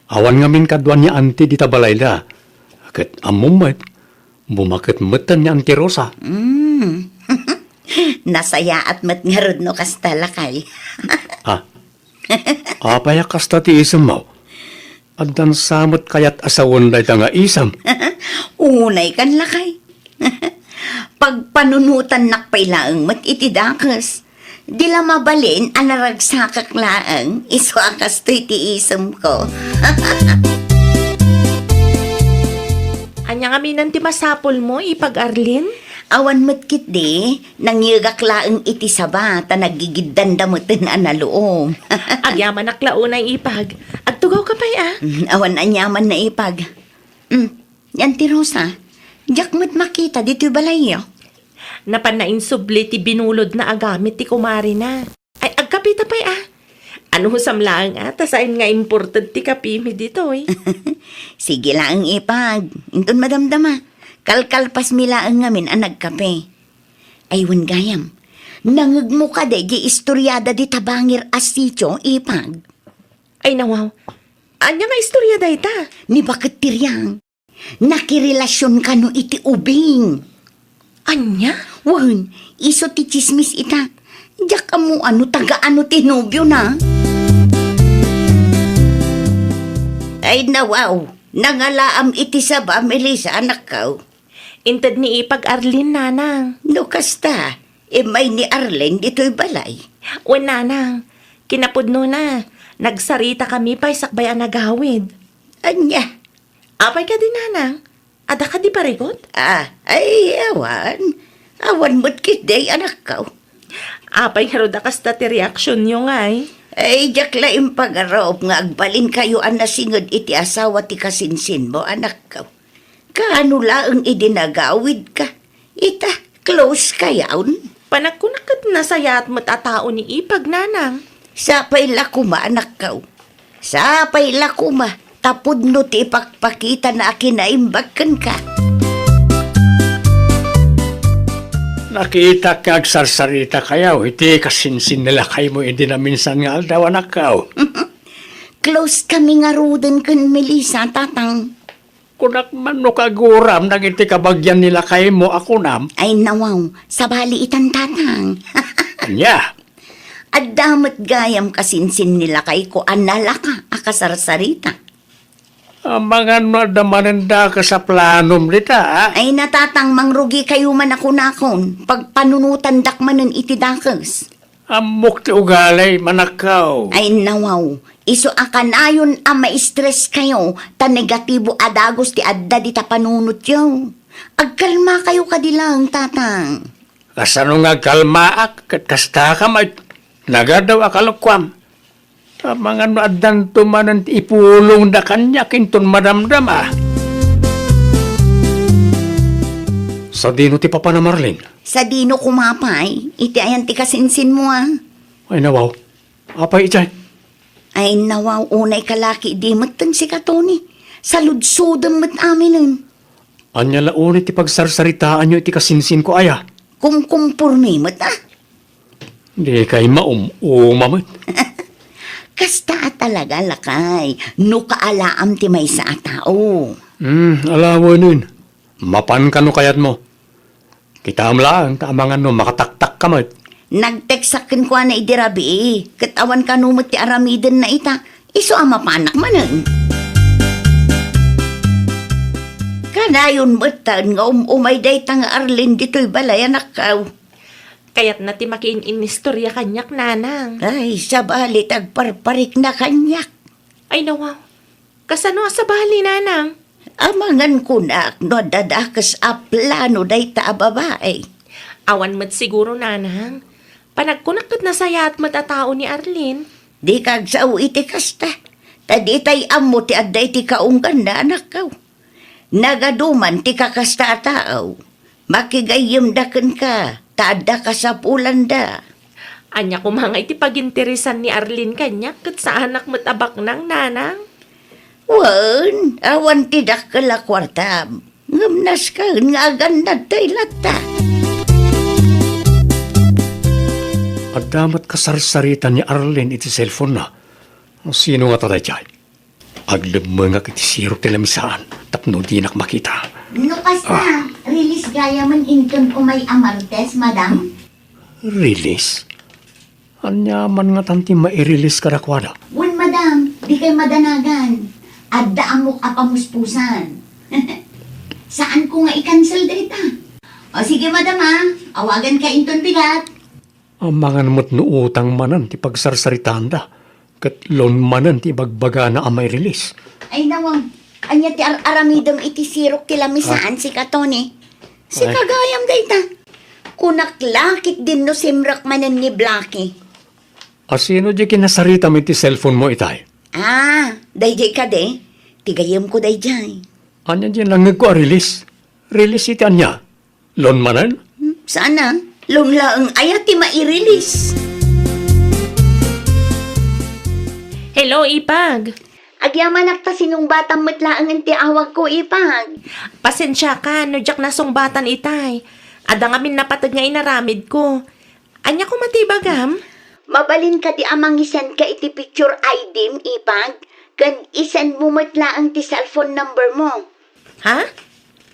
Awan nga min kadwan niya anti di tabalayla. Kat amumat, bumakit matan niya anti Rosa. Nasaya at matngarod no kasta lakay. Apaya kasta ti isam mo. At dan samot kayat asawon na ita nga isam. Unay kan lakay. Pagpanunutan nakpay laang mat iti dakas. Dila mabalin anaragsakak laang iso akas to iti isam ko. Anya nga minan ti masapol mo ipag Arlene? Awan matkit di, nangyagak laang iti saba, ta nagigidanda mo tin analoom. Agyaman naklaunay ipag. Agtugaw ka pa'y Awan anyaman na ipag. Yan ti Rosa, diyak mo't makita dito balayo. Napanain subli ti binulod na agamit ti kumari na. Ay, agkapita pa'y Ano samlaang tasain nga important ti kapimi dito eh. Sige lang ipag, intun madamdama. Kalkalpas milaang ngamin ang nagkape. Aywan gayam, nangag ka de di istoryada di tabangir asityo ipag. Ay nawaw, anya nga istorya da ita? Ni bakit tiryang, nakirelasyon ka no iti ubing. Anya? Wan, iso ti chismis ita. Diyak mo ano taga ano tinubyo na. Ay nawaw, nangalaam iti saba Melissa anak ka. Inted ni ipag Arlene nanang. No kasta, may ni Arlene dito'y balay. O nanang, kinapudno na. Nagsarita kami pa'y sakbayan nagawid. Anya? Apay ka din nanang. Ada ka di parigot? Ay awan. Awan mo't kitday anak ka. Apay nga roda kasta ti reaksyon nyo nga Ay, jak laing pag-arop nga agbalin kayo ang nasingod iti asawa ti kasinsin mo anak ka. Kaano laang idinagawid ka? Ita, close kayawn. Panagkunakat na sayat matatao ni ipag nanang. Sapay lakuma anak ka. Sapay lakuma. Tapod no ti ipakpakita na akinaimbagkan ka. Nakita kag sarsarita kayaw, iti kasinsin nila kayo mo, hindi na minsan nga aldaw anak kaw. Close kami nga ruden kun Melissa, tatang. Kunak man no kaguram, nagiti kabagyan nila kayo mo ako nam. Ay nawaw, sabali itan tatang. Anya, At damat gayam kasinsin nila kay ko anala ka, akasarsarita. Ang mga nadamananda ka sa planom dita, Ay natatang mangrugi kayo man ako nakon. Pag panunutan dakmanan iti dakas. Amok ti ugalay manakaw. Ay nawaw. Iso akan ayon ang ma-stress kayo. Ta negatibo adagos ti adda di ta panunot yaw. Agkalma kayo kadilang, tatang. Kasano nga kalmaak, kat kasta ka nagadaw akalukwam. Ang mga naadan tumanan ipulong da kanya kinton madamdam Sa dino ti Papa na Marlene. Sa dino kumapay, iti ayan ti kasinsin mo Ay nawaw. Apay ijay. Ay nawaw, unay kalaki di matan si Katoni. Sa ludsudang mat aminin. Anya launit ti pagsarsaritaan nyo iti kasinsin ko aya. Kung kumpurmi mat Di kay umamit. Kasta talaga lakay. No kaalaam ti may sa tao. Alawa nun. Mapan ka no kayat mo. Kita lang, tamangan no, makataktak ka mat. Nagteksakin ko na idirabi Katawan ka numot ti aramiden na ita. Iso ang mapanak manan. Kanayon matan nga umay day tang Arlene dito'y balay anak ka. Kaya't na ti makiin inistorya kanyak, nanang. Ay, sa bali tagparparik na kanyak. Ay nawaw. Kasano sa bali, nanang? Amangan ko na no dadakas a plano day ta babae. Awan mat siguro, nanang. Panagkunakot na sayat matatao ni Arlene. Di kag sao iti kasta. Tadi tay amo ti adday ti kaunggan na anak ka. Nagaduman ti kakasta tao. Makigayim daken ka. Tada ka sa pulanda. Anya ko mga iti paginteresan ni Arlene kanyak kat sa anak matabak ng nanang. Wan, awan tidak kala kwarta. Ngamnas ka, nga ganda tayo lata. At damat kasarsaritan ni Arlene iti cellphone na. Sino nga taday dyan? Aglamang iti siro tilamisaan. Tapno di nak makita. No kasta, release gaya man inton umay amartes, madam. Release? Anya man nga tanti ma-release karakwada. Wan, madam, di kay madanagan. Adda amok apamuspusan. Saan ko nga i-cancel dita? O sige, madam awagan ka inton bigat. Ang mga namot no utang manan ti pagsarsaritaan da. Kat loan manan ti bagbaga na amay release. Ay nawang, anya ti aramidam iti sirok ti lamisaan si Katoni. Si Ay. kagayam dayta. Kunaklakit din no simrak manan ni Blackie. Asino di kinasarita mo iti cellphone mo itay? Dayjay ka de. Tigayam ko dayjay. Anya di langag ko a release. Release iti anya. Loan manan? Sana, lumlaang ayati mai-release. Hello, Ipag. Agyaman akta sinong batang matlaang ti awag ko, Ipag. Pasensya ka, no jak na songbatan itay. Ada ngamin napatag nga inaramid ko. Anya ko matibagam? Mabalin ka di amang isan ka iti picture ID, Ipag. Kan isan mo matlaang ti cellphone number mo. Ha?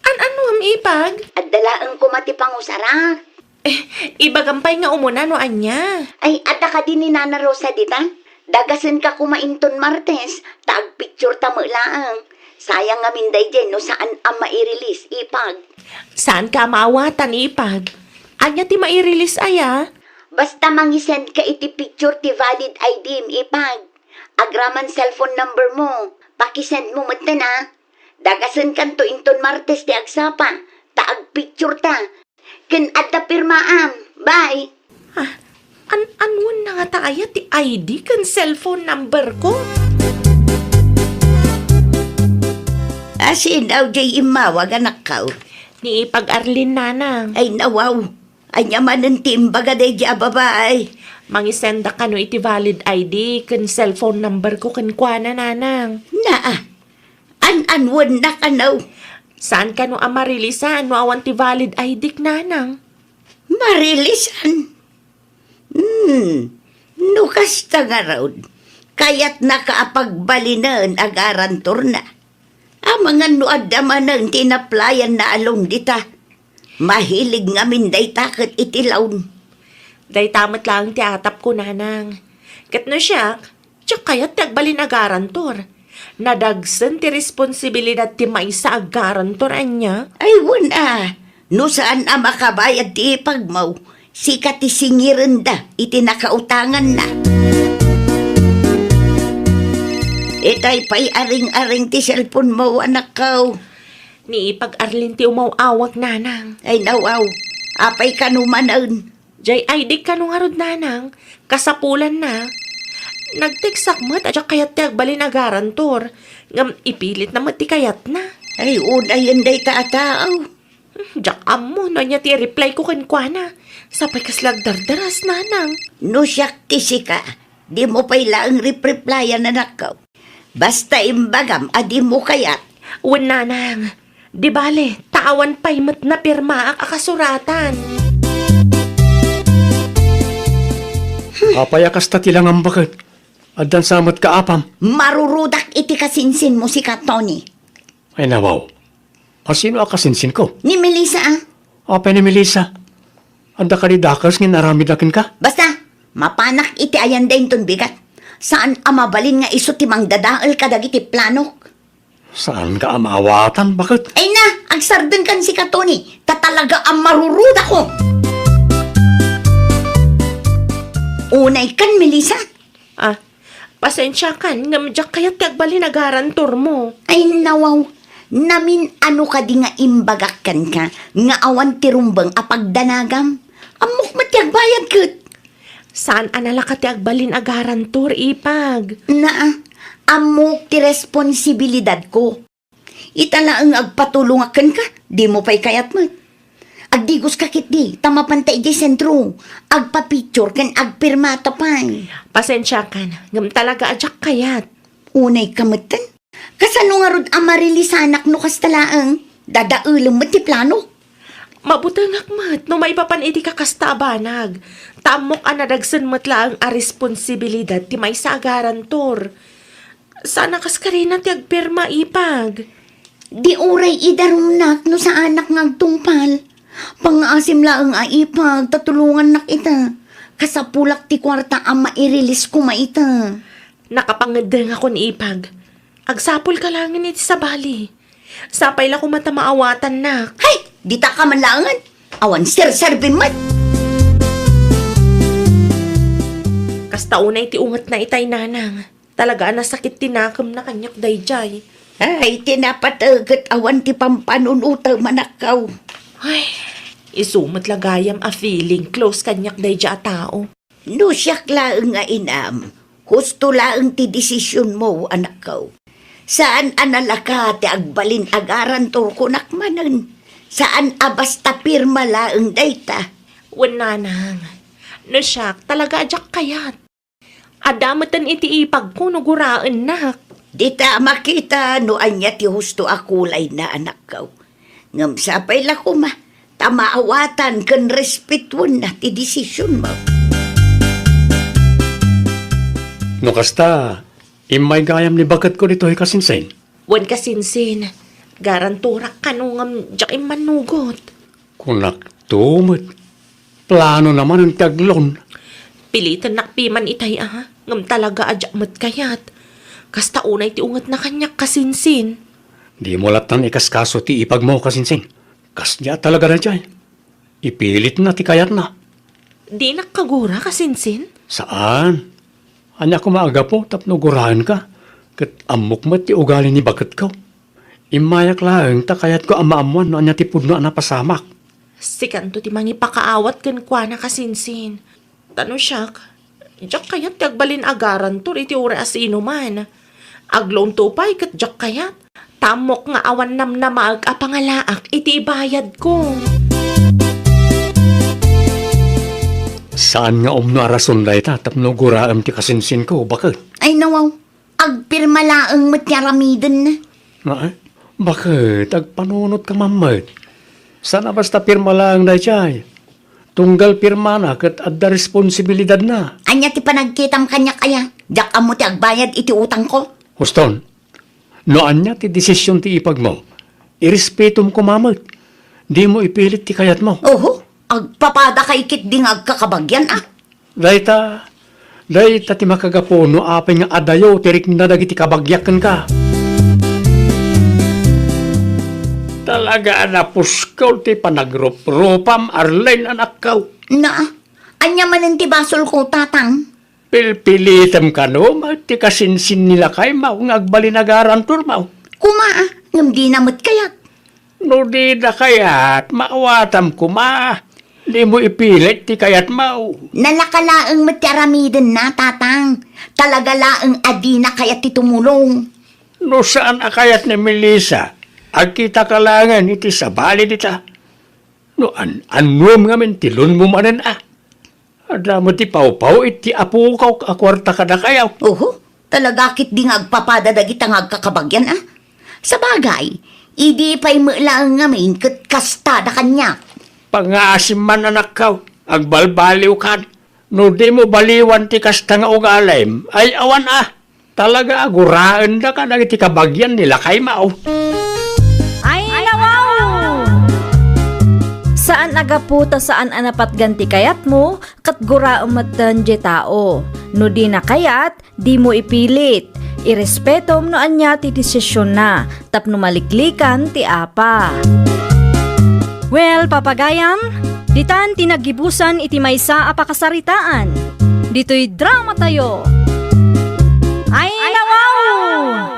Ano am Ipag? At dalaang ko matipangusara. Ibagampay nga umuna no anya. Ay, ata ka din ni Nana Rosa dita. Dagasan ka kumainton Martes, tag picture tamo laang. Sayang nga minday dyan no saan ang mai-release, Ipag. Saan ka maawatan, Ipag? Anya ti mai-release aya? Basta mangisend ka iti picture ti valid ID, Ipag. Agraman cellphone number mo. Pakisend mo mata na. Dagasan kan to inton Martes ti agsapa. Taag picture ta. Ken adda pirmaam. Bye. Anwan na nga taaya ti ID kan cellphone number ko? Asin daw jay imawag anak ka. Ni Ipag Arlene, nanang. Ay nawaw. Anya manan ti imbaga day di babae. Mangisenda ka no iti valid ID kan cellphone number ko kan kuana, nanang. Anwan na ka naw. Saan ka no amarilisan no awan ti valid ID k, nanang? Marilisan. No kasta nga raw. Kaya't nakaapagbalinan agarantor na. Ang mga nuadamanan tinaplayan na along dita. Mahilig nga minday takot itilawn. Day tamat lang ti atap ko, nanang. Kat no siya, tsak kayat tagbalin agarantor. Nadagsan ti responsibilidad ti maysa agarantor anya. Ay, wala. No saan a makabayad ti ipagmaw, sika ti singiran da, iti nakautangan na. Itay pa'y aring-aring ti cellphone mo, anak ko. Ni ipag-arlin ti umawawag nanang. Ay, nawaw. Apay ka numanan. Jay ay di ka nung harod nanang, kasapulan na. Nagtiksakmat at kayat ti agbalin agarantor. Ngam ipilit na ti kayat na. Ay, unay yanday taataaw. Diyak amo na niya ti reply ko kenkwana. Sapay kaslag dardaras nanang. No siyak ti sika, di mo pa'y laang replyan anak ko. Basta imbagam, adi mo kayat. Wen nanang, di bale, tawan pa'y mat na pirma ak akasuratan. Papayakas ta tilang ang bakit. Adan samot ka apam. Marurudak iti kasinsin mo si Tony. Ay nawaw. Sino akasinsin ko? Ni Melissa ah. Apa ni Melissa? Anda ka ni dakas ngin naramidakin ka? Basta, mapanak iti ayan din ton bigat. Saan amabalin nga iso timang dadaal kadag iti plano? Saan ka amawatan? Bakit? Ay na, agsardan kan si Tony. Tatalaga ang maruruda ko. Unay kan, Melissa. Ah, pasensya kan, ngamdyak kayat ti agbalin agarantor mo. Ay nawaw. Namin ano ka di nga imbagakan ka. Nga awan tirumbang apagdanagam. Amok matyag bayad kat. Saan anala ka ti agbalin agarantor, ipag? Na, amok ti responsibilidad ko. Itala ang agpatulungakan ka, di mo pa'y kayat mo. Agdigos kakit di, tamapantay di sentro. Agpapicture kan agpirmata pa'y. Pasensya kan, ngam talaga adyak kayat. Unay kamatan. Kasano nga rod amarilisanak no kastalaang. Dadaulang mo ti plano. Mabutang akmat, no may papan iti kakastabanag. Tamok anadagsan matla ang a responsibilidad ti may sa agarantor. Sana kas karina ti agpirma, ipag. Di uray idarumnak no sa anak ngagtungpal. Pang-asim laang aipag, tatulungan nak ita. Kasapulak ti kwarta ang mairilis ko maita. Nakapangedeng ako ni ipag. Agsapol ka langin iti sa bali. Sapay la ko mata maawatan nak. Hay! Di ta ka manlangan. Awan sir-servin mat. Kastaunay ti ungat na itay nanang. Talaga nasakit tinakam na kanyak dayjay. Ay, tinapatagat awan ti pampanunutaw manakaw. Ay, isumat lagayam a feeling close kanyak dayja a tao. No siyak laang nga inam. Husto laang ti desisyon mo, anak ko. Saan analaka ti agbalin agaran turko nakmanan? Saan abasta pirma laang dayta? Wan nanang, no siyak talaga adyak kayat. Adamatan iti ipag ko no guraan nak. Di ta makita no anya ti husto akulay na anak ko. Ngam sapay la ko ma, tamaawatan kan respetuan na ti desisyon mo. No kasta, imay gayam ni bagat ko dito ay kasinsin. Wan kasinsin, garanturak kanungam jak imanugot. Kunak tumot. Plano naman ang taglon. Pilitan nakpiman itay ngam talaga adyak mat kayat. Kasta unay ti ungat na kanyak kasinsin. Di mo latan ikaskaso ti ipag mo kasinsin. Kasya talaga na dyan. Ipilit na ti kayat na. Di nakagura kasinsin? Saan? Anya ko maaga po tapno gurahan ka. Kat amok mat ti ugali ni bagat ko. Imayak lang ta kayat ko amaamuan no anya ti pudno na pasamak. Sikanto ti mangi pakaawat ken kwa na kasinsin. Tano siyak, jak kayat ti agbalin agaran to iti ura as inuman. Aglong tupay kat jak kayat. Tamok nga awan nam na maag-apangalaak iti ibayad ko. Saan nga umno arason day ta tapno guraam ti kasinsin ko bakit? Ay nawaw, agpirma laang matyaramidan na. Nga bakit? Agpanunot ka mamad. Sana basta pirma lang day chay. Tunggal pirma na kat adda responsibilidad na. Anya ti panagkitam kanya kaya, jak amo ti agbayad iti utang ko. Huston, noan niya ti desisyon ti ipag mo. Irespetum ko mamad. Di mo ipilit ti kayat mo. Oho, agpapada kay kit di nga agkakabagyan ah. Dahita, Day tati makagapono apay nga adayo tirik na dagiti kabagyakan ka. Talaga anapuskaw ti panagrup-rupam Arlene anak kaw. Na, anya man ang tibasol ko, tatang. Pilpilitam ka no, ti kasinsin nila kay mau ngagbalinagaran turmaw. Kumaa, ngam di namot kayak. No di na kayat, maawatam kuma. Di mo ipilit ti kayat mau. Nalakalaang matyaramiden na, tatang. Talaga laang adi na kayat ti tumulong. No saan akayat ni Melissa? Agkita kalangan iti sabali dita. No anuam ngamin tilon mo manan Ada mo ti pau-pau iti apu kaw akwarta ka na kayaw. Oho, talaga kit di nga agpapadadagi tangag kakabagyan, Sa bagay, idi pa'y mulaang ngamin kat kasta da kanya. Pangasim man anak kaw, agbalbaliw kan. No di mo baliwan ti kasta nga ugalim, ay awan Talaga aguraan da ka na iti kabagyan nila kay mao. Ay, nawaw! Saan agaputa saan anapat ganti kayat mo, kat gura umatan je tao. No di na kayat, di mo ipilit. Irespetom no anya ti desisyon na, tapno maliklikan ti apa. Well, papagayam, ditan tinagibusan iti maysa a pakasaritaan. Dito'y drama tayo. Ay, nawaw!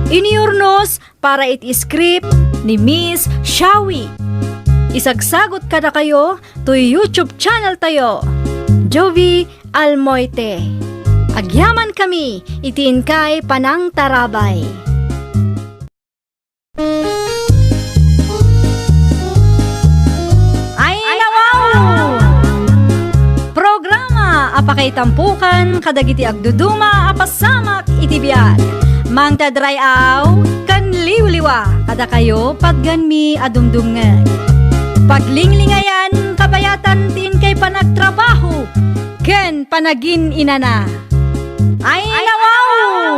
Iniurnos para iti script ni Miss Shawi. Isagsagot kada kayo to YouTube channel tayo, Jovi Almoite. Agyaman kami, itiin kay Panang Tarabay. Ay, nawaw! Programa apakay tampukan kadagiti agduduma apasamak iti biag. Mang tadrayaw kan liwliwa kada kayo pagganmi adumdumngan. Paglinglingayan kabayatan tin kay panagtrabaho ken panagin inana. Ay, nawaw!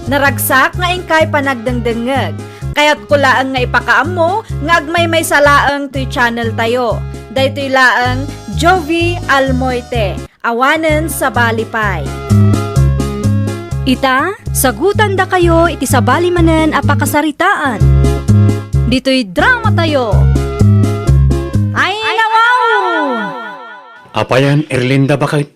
Naragsak nga ingkay panagdengdengeg. Kaya't kulaan nga ipakaam mo nga agmay salaang to'y channel tayo. Daytoy laang Jovi Almoite. Awanen sa balipay. Ita, sagutan da kayo iti sabali manen apakasaritaan. Dito'y drama tayo. Ay, nawaw! Apayan Erlinda bakit?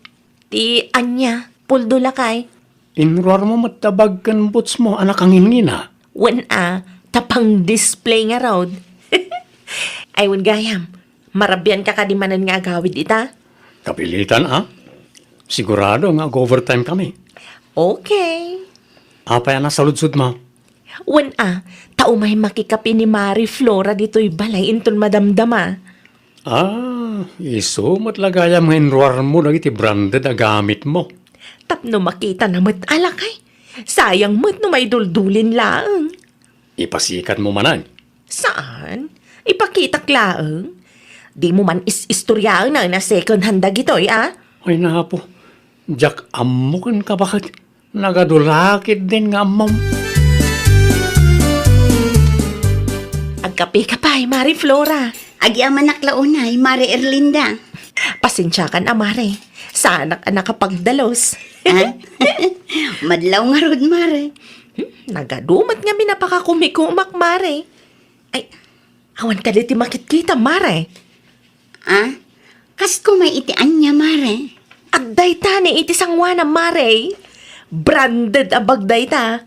Ti anya, puldo lakay. Inruar mo matabag kan boots mo anak ang ingina. When tapang display nga raw. Ay, wen gayam. Marabyan ka kadimanan nga agawid ita. Kapilitan Sigurado nga overtime kami. Okay. Apayan na saludsud mo. Wen tao may makikapi ni Mari Flora dito'y balay inton madamdama. Isumot lagayam nga inruar mo dagiti branded na gamit mo. Tapno makita na mat alakay. Sayang mat no may duldulin laang. Ipasikat mo manan. Saan? Ipakita klaang. Di mo man istoryaan na second hand dagitoy, Ay na po. Jack, amukin ka bakit? Nagadulakit din nga amam. Agkape ka pa, Mari Flora. Agyaman naklaunay, Mare Erlinda. Pasensya ka na, Mare. Sa anak kapagdalos. Madlaw nga rod, Mare. Nagadumat nga minapakakumikumak, Mare. Ay, awan ka diti makit-kita, Mare. Kas ko may itian niya, Mare. Agday ta ni iti sangwana, Mare. Branded abagday ta.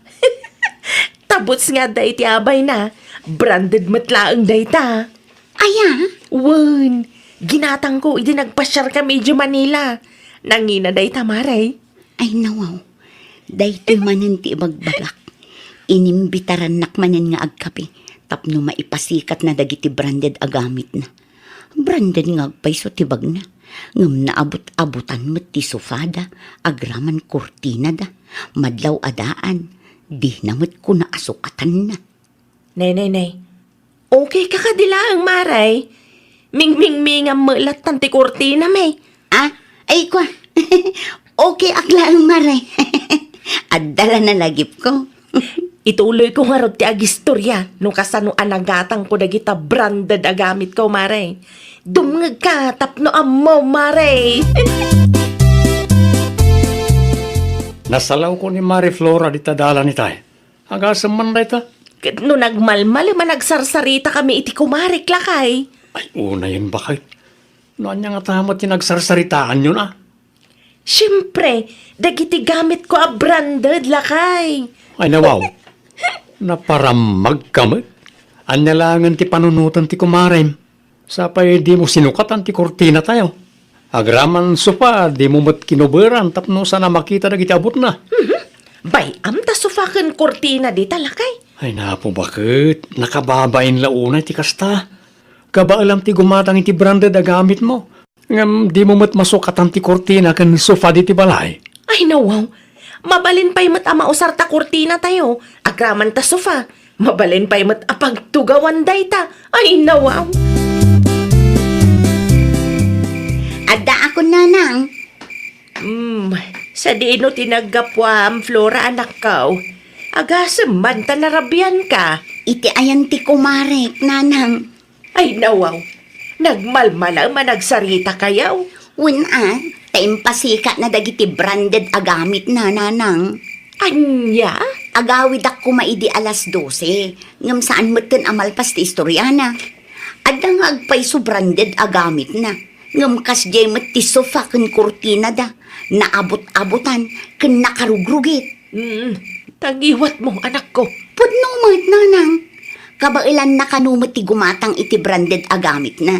Tabots nga day ti abay na. Branded matlaang day ta. Aya, Wan, ginatang ko iti nagpasyar ka medyo Manila. Nangina day ta, Mare. ay nawaw. Daytoy manen ti bagbagak. Inimbitaran nakmanen nga agkape. Tapno maipasikat na dagiti branded agamit na. Branded nga agpayso tibag na. Ngam na abot-abutan mo ti sofada. Agraman kurtina da. Madlaw adaan. Di namot ko na asukatan na. Nay. Okay ka kadilaang, Maray. Ming-ming-ming ang mulat tanti kurtina, may. Ay kwa. Okay akla ang Mare. Adala na lagip ko. Ituloy ko nga rod ti agistorya nung kasano anagatang ko dagita branded agamit ko, Maray. Dumngag ka, tapno amo, mare. Nasalaw ko ni Mari Flora di tadala ni tay. Agasam man na ita. No nagmalmal, managsarsarita kami iti kumarik lakay. Ay, una yun bakit? Noon niya nga tamot yung nagsarsaritaan yun ah. Siyempre, dagiti gamit ko a branded lakay. Ay, nawaw. Naparamag kami. Anyalangan ti panunutan ti kumarem. Sapay di mo sinukatan ti kortina tayo. Agraman sopa, di mo mat kinuberan tapno sana makita na abot na. Bay, amta sufakan kortina di talakay. Ay, napo bakit? Nakababain launa ti kasta. Kabaalam ti gumatang iti branded a gamit mo. Ngam, di mo mat masukatan ti kortina kan sofa di ti balay. Ay nawaw, mabalin pa'y mat ama usar ta kortina tayo. Agraman ta sofa. Mabalin pa'y mat apagtugawan day ta. Ay nawaw. Adda ako nanang. Sa di no tinagapwam, Flora anak kaw. Agasem man ta narabyan ka. Iti ayan ti kumarek, nanang. Ay nawaw, nagmalmala managsarita kayaw. Wina, taimpasika na dagiti branded agamit na, nanang. Anya? Agawid ako maidi alas 12. Ngam saan matin amalpas ti istoryana. Adda nga agpay branded agamit na. Ngam kas jay mat ti sofa ken kurtina da. Naabot-abutan ken nakarugrugit. Tagiwat mo anak ko. Pudno mat, nanang. Kabailan na kanumot ti gumatang iti branded agamit na.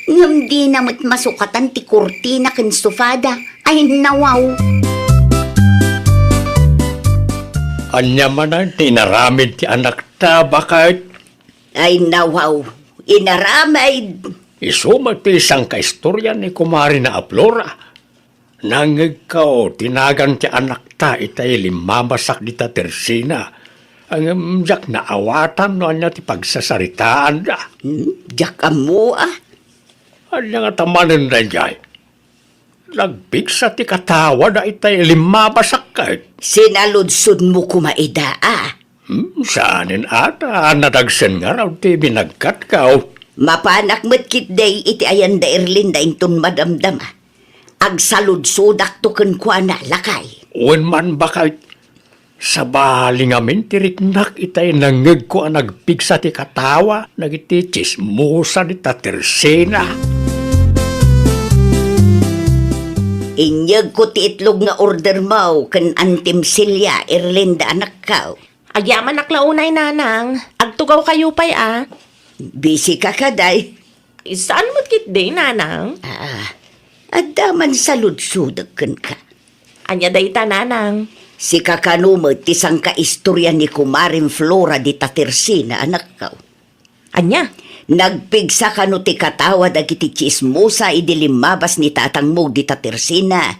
Ngam di na mat masukatan ti kurtina ken sofada. Ay nawaw. Anya man ang tinaramid ti anak ta bakit? Ay nawaw. Inaramay. Isumat ti isang kaistorya ni kumari na Flora. Nangig ka tinagan ti anak ta itay limabasak di ta tersina. Ang jak na awatan no anya ti pagsasaritaan da. Diyak mo ah. Anya nga tamanin na jay. Nagbigsa ti katawa da itay limabasak kahit. Sinaludsod mo kumaida ah. Saanin ata nadagsen nga raw ti binagkat ka Mapanak mo't kit day iti ayan da Erlin da intun madamdam ah. Agsaludsodak to ken kwa na lakay. Wen man bakit sa bali ngamin tiriknak itay nangeg ko ang nagpigsa ti katawa nagiti chismosa di tatersena. Inyag ko ti itlog nga order mo ken antim silya Erlin da anak ka. Ayaman naklaunay nanang. Agtugaw kayo pa'y ah. Busy ka kaday. Saan mo't kit day nanang? Adaman saludsodak ken ka. Anya day ta nanang. Si kakanumot ti sang kaistorya ni Kumaring Flora di Tatersina anak ka. Anya? Nagpigsa ka no ti katawa dagiti chismosa idilimabas ni tatang mo di Tatersina.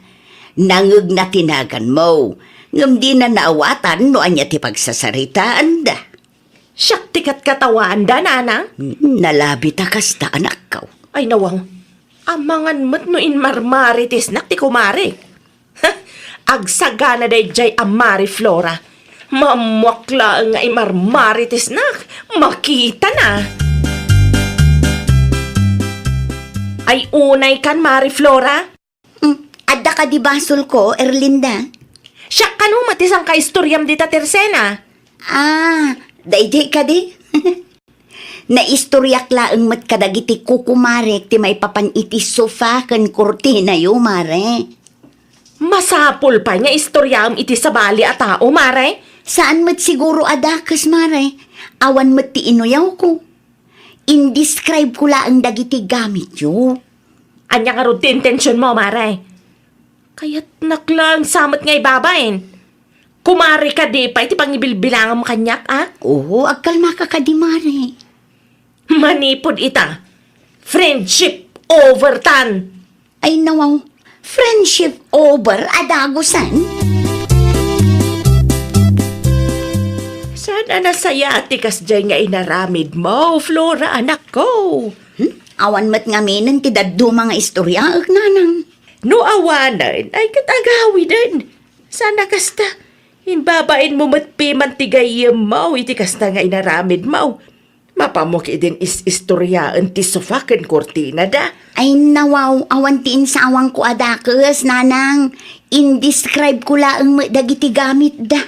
Nangeg na tinagan mo. Ngam di na naawatan no anya ti pagsasaritaan da. Siyak tikat katawaan da nanang. Nalabi ta kasta anak ka. Ay nawang. Amangan mo't no in marmaritis nak ti kumari. Agsagana day jay amari Flora. Mamwakla nga imarmaritis nak. Makita na. Ay unay kan Mari Flora. Adda ka di basol ko, Erlinda? Siya kanu matisang kaistoryam di Tatersena. Dayday ka di? Naistoryak laeng mat kadagiti kukumarek ti may papan iti sofa ken kurtina yo, mare. Masapol pa niya istoryam iti sabali a tao, Mare. Saan mat siguro adakas, mare? Awan mat ti inuyaw ko. Indescribe ko laeng dagiti gamit yo. Anya nga ron ti intensyon mo, Mare. Kaya't naklang samot nga ibabain. Kumari ka di pa iti pangibilbilangan mo kanyak, ah? Oo, agkalma ka ka di, mare. Manipod ita. Friendship over tan. Ay nawaw, friendship over adagusan? Sana nasaya ati kasjay nga inaramid mo, Flora, anak ko. Awan mat nga menen ti daddo mga istorya, nanang. No awanan, ay katagawi din. Sana kasta, inbabain mo matpi mantigay mo, iti kasta nga inaramid mo. Mapamok din istoryaan ti sofaken kortina da. Ay nawaw, awantiin sa awang ko adakes, nanang. Indescribe ko laang dagiti gamit da.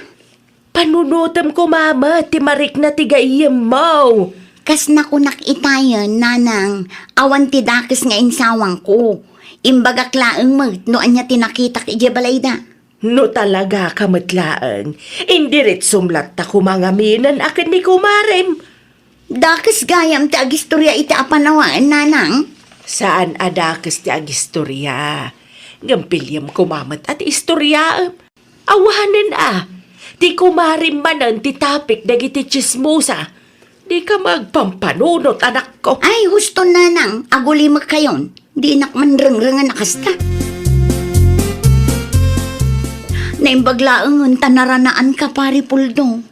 Panunutam ko, mama, ti marik na tiga iyam mo. Kas nakunak itayan, nanang. Awan ti dakes nga insawang ko. Imbagak laang no anya tinakita ki balay da. No talaga kamatlaan. Indirit sumlat ta kumangaminan akin ni kumarem. Dakes gayam ti agistorya iti apanawaan, nanang. Saan adakas ti agistorya? Gampilyam kumamat at istorya. Awanan Di kumarim manan ti tapik dagiti chismosa. Di ka magpampanunot, anak ko. Ay, husto nanang. Aguli kayon. Di inak man rengrengan nakasta. Naimbaglaangon tanaranaan ka pari puldo.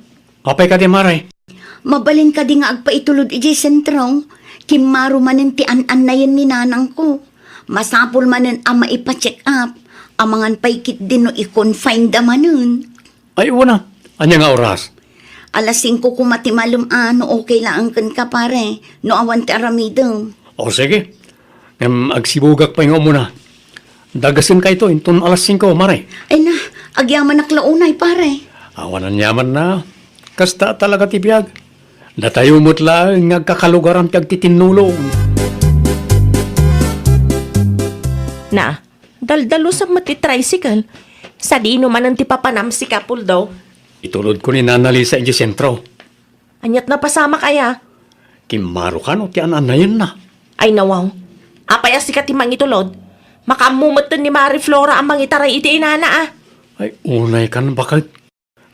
Apay ka di maray. Mabalin ka di nga agpaitulod iji sentro. Kimaro manin ti an-an na yan ni nanang ko. Masapul manin ama ipa-check up. Amangan paikit din no i-confine da manin. Ay, una. Anya nga oras? Alas 5 kumatimalum okay lang kan ka pare. No awan ti aramidong. O sige. Agsibugak pa yung muna. Dagasin ka ito, inton alas 5, maray. Ay na, agyaman naklaunay pare. Awanan yaman na. Kasta talaga ti biyag. Natayumot lang ngagkakalugaran ti agtitinulong. Na, daldalo sa mati-tricycle. Sa di naman ang tipapanam si Kapul daw. Itulod ko ni Nana Lisa inji sentro. Anyat na pasama kaya. Kimaro ka no, ti ananayin na. Ay nawaw. Apaya si katimang itulod. Makamumatan ni Mari Flora ang mangitaray iti inana Ay, unay kan bakit?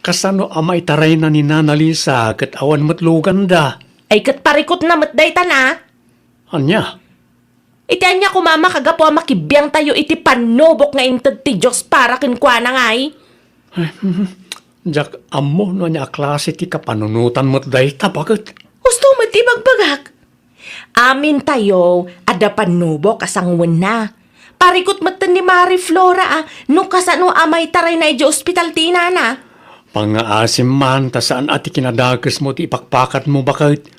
Kasano amay taray na ni Nana Lisa kat awan matlugan da. Ay kat parikot na matday ta na. Anya? Iti anya kumama kagapo ang makibiyang tayo iti panubok nga intad ti Diyos para kinkwa na nga Jak amo no niya klase ti kapanunutan mo't day ta bakit? Gusto mo ti magbagak. Amin tayo, ada panubok asangwan na. Parikot matan ni Mari Flora no kasano amay taray na iti ospital ti inana. Pangaasim man ta saan ati kinadagas mo ti ipakpakat mo bakit?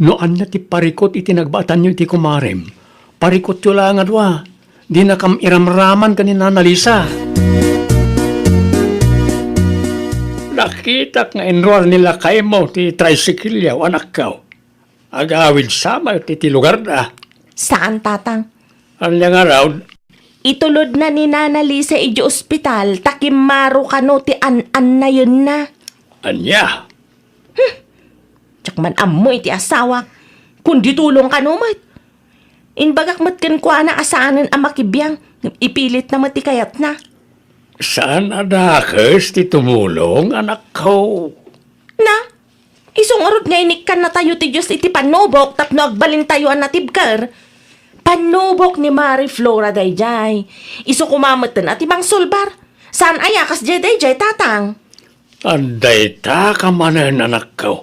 Noan na ti parikot iti nagbatan nyo iti kumarem. Parikot yo lang adwa. Di na kam iramraman ka ni Nana Lisa. Nakita nga enroll nila kay mo ti tricycle yaw anak ka. Agawid sama ti lugar na. Saan tatang? Anya nga raw, Itulod na ni Nana Lisa iti ospital, takimaro kano ti an-an na yun na. anya. Tsak man amo iti asawa, kundi tulong ka numat. Inbagak matkan kwa na asaanan ang makibiyang, ipilit na matikayat na. Saan adakas ti tumulong anak ko? Na, isong arod nga inikan na tayo ti Diyos iti panubok, tapno agbalin tayo ang natibkar. Panubok ni Mari Flora dayjay. Iso kumamatan at ibang sulbar. Saan ayakas dayjay tatang? Anday ta ka manan anak ko.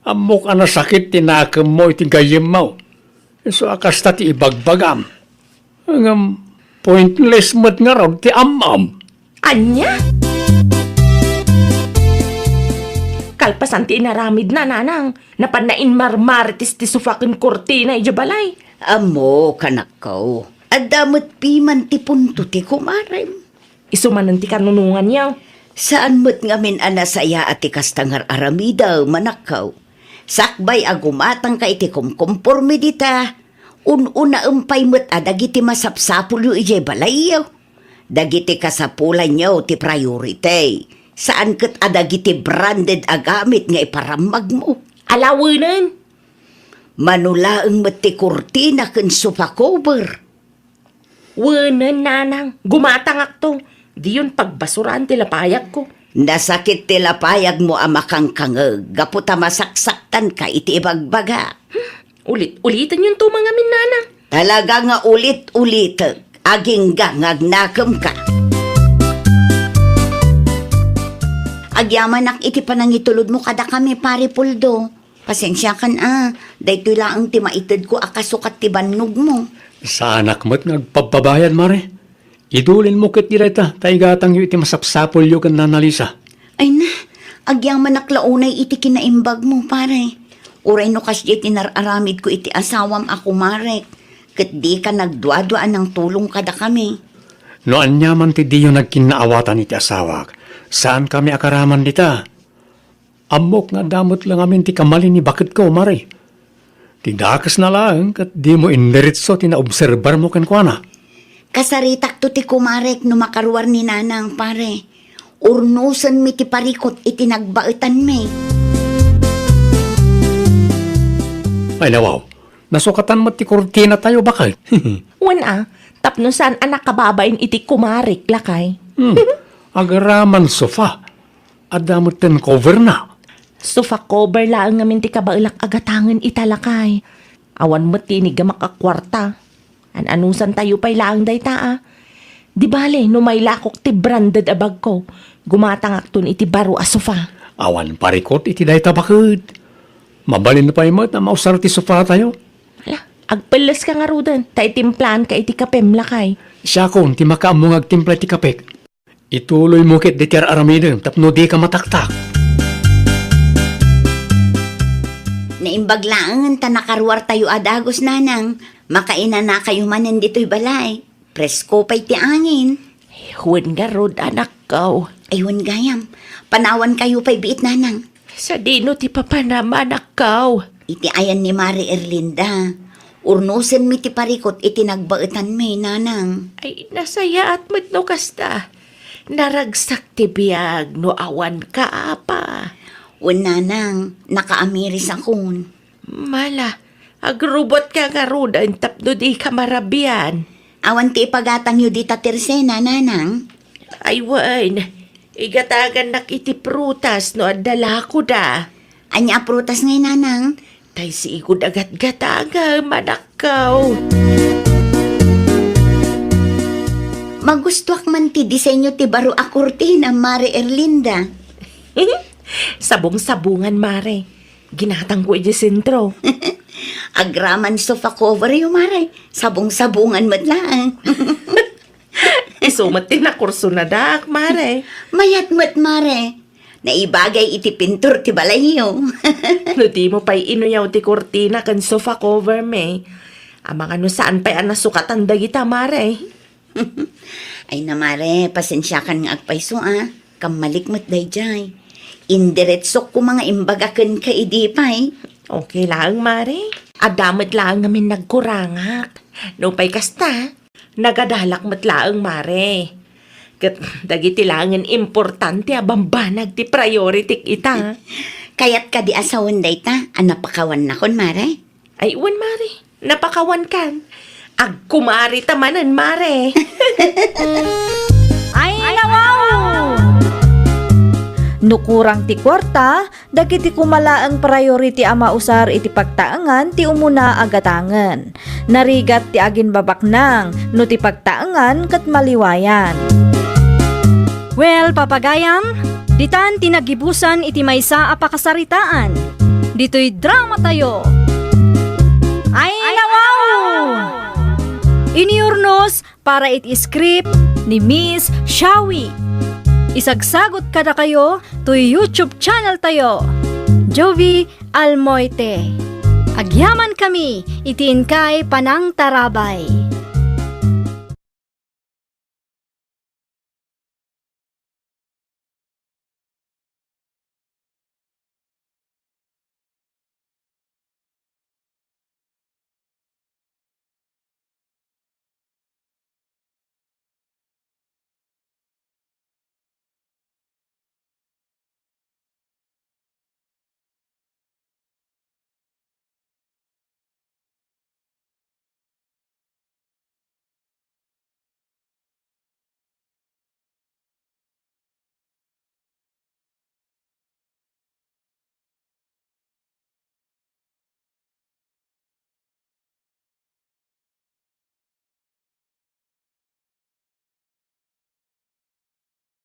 Amok ana sakit tinakam mo iti gayem mo. So akas ta ti ibagbagam. Ang pointless mat nga raw ti amam. Anya? Kalpasan ti inaramid na nanang. Napanain marmaritis ti sufakin kortina ijabalay. Amo, kanak ko. Adamot piman ti punto ti kumarem. Isumanan ti kanunungan niya. Saan mo't ngamin anasaya at ikastangar aramidaw manakaw. Sakbay agumatang ka iti kumkumpormi dita. Una umpay mo't adagiti masapsapulo ije balayaw. Dagiti kasapulan niyo ti priority. Saan kat adagiti branded agamit nga iparamag mo. Alawinan. Manulaang mati kurtina ken sofa cover. Wanan nanang. Gumatangak to. Di yun pagbasuraan tila payag ko. Nasakit tila payag mo amakang kangag. Gaputa masaksaktan ka iti ibagbaga. Ulitan yun to mga minanang. Talaga nga ulit-ulit. Aging gangagnakam ka. Agyaman iti panangitulod mo kada kami pare puldo. Pasensya kan dahil lang ti maitid ko akasukat ti bannog mo. Sa anak mo't nagpababayan mare. Idulin mo kit direta. Taigatang yu iti masapsapol yu kan Nana Lisa. Ay na, agyaman naklaunay iti kinaimbag mo pare. Uray no kasya tinararamid ko iti asawam ako, Marek. Kat di ka nagdwa-dwaan ng tulong kada kami. No anyaman ti diyo nagkinaawatan iti asawak. Saan kami akaraman dita? Amok nga damot lang amin ti kamali ni bakit ko, Mari. Tidakas na lang kat di mo indiritso tinaobserbar mo kenkwana. Kasaritak to ti kumarek no makaruar ni nanang, pare. Urnusan mi ti parikot iti nagbaetan mi. Ay nawaw, nasukatan mo ti kurtina tayo bakit? Wana, tapno saan anak kababain iti kumarik lakay. Agaraman sofa. Adamot ten cover na. Sofa cover lang ngamin ti kabailak agatangan italakay. Awan mo tinig nga makakwarta. Anusan tayo pa'y laang dayta ah. Di bale, no may lakok ti branded abag ko. Gumatangak tun iti baro a sofa. Awan parikot iti dayta bakit? Mabalin na pa imot na mausar ti sofa tayo. Ala, agpalas ka nga rudan. Ta itimplan ka iti kapem lakay. Siya kon, ti makaamong agtimpla ti kapek. Ituloy mo kit di tiar aramidem, tapno di ka mataktak. Naimbaglaan ta nakaruar tayo adagos, nanang. Makaina na kayo manan dito'y balay. Presko pa'y ti angin. Huwag nga rod anak ko. Ayun gayam, panawan kayo pa'y biit, nanang. Sa dino ti papanama anak ko. Iti ayan ni Mari Erlinda. Urnusen mi ti parikot iti nagbaetan mi, nanang. Ay nasaya at madno kasta. Naragsak ti biyag no awan ka apa. Nanang, nakaamiris akon. Mala, agrubot ka nga rudan tapno di ka marabian. Awan ti ipagatang yu di tatersena, nanang. Ay wan, igatagan nak iti prutas no adala ko da. Anya prutas ngay, nanang. Tay si ikod agat-gataga manakaw. Magustuak man ti disenyo ti baro a kurtina, Mari Erlinda. Sabong-sabungan mare. Ginatang ko iti sentro. Agraman sofa cover yu, Mari. Sabong-sabungan mat lang. Isumat din na kurso na dak, mare. Mayat mat, Mare. Naibagay iti pintur ti balay yu. No di mo pa'y inuyaw ti kurtina kan sofa cover me. Amang ano saan pa'y anasukatan dagita, mare. Ay na, Mare, pasensya kan nga agpayso, ah. Kamalikmat day jay. Indiretsok ko mga imbagakan ka idipay. Okay lang, mare. Adamot lang namin nagkurangak. No pa'y kasta, nagadalak matlaang, mare. Kat dagiti langan importante abambanag ti priority kita. Kayat ka di asawan day ta, napakawan na kon, Mare. Ay, uwan, mare. Napakawan kan. Agkumari tamanan, mare. Ay, nawaw! Nukurang ti kwarta, dagiti kumalaang priority a mausar iti pagtaangan ti umuna agatangan. Narigat ti agin babaknang, no ti pagtaangan kat maliwayan. Well, papagayam, ditan tinagibusan iti maysa a pakasaritaan. Dito'y drama tayo. Ay, nawaw! Iniurnos para iti script ni Miss Shawi. Isagsagot kada kayo to YouTube channel tayo, Jovi Almoite. Agyaman kami, itiin kay Panang Tarabay.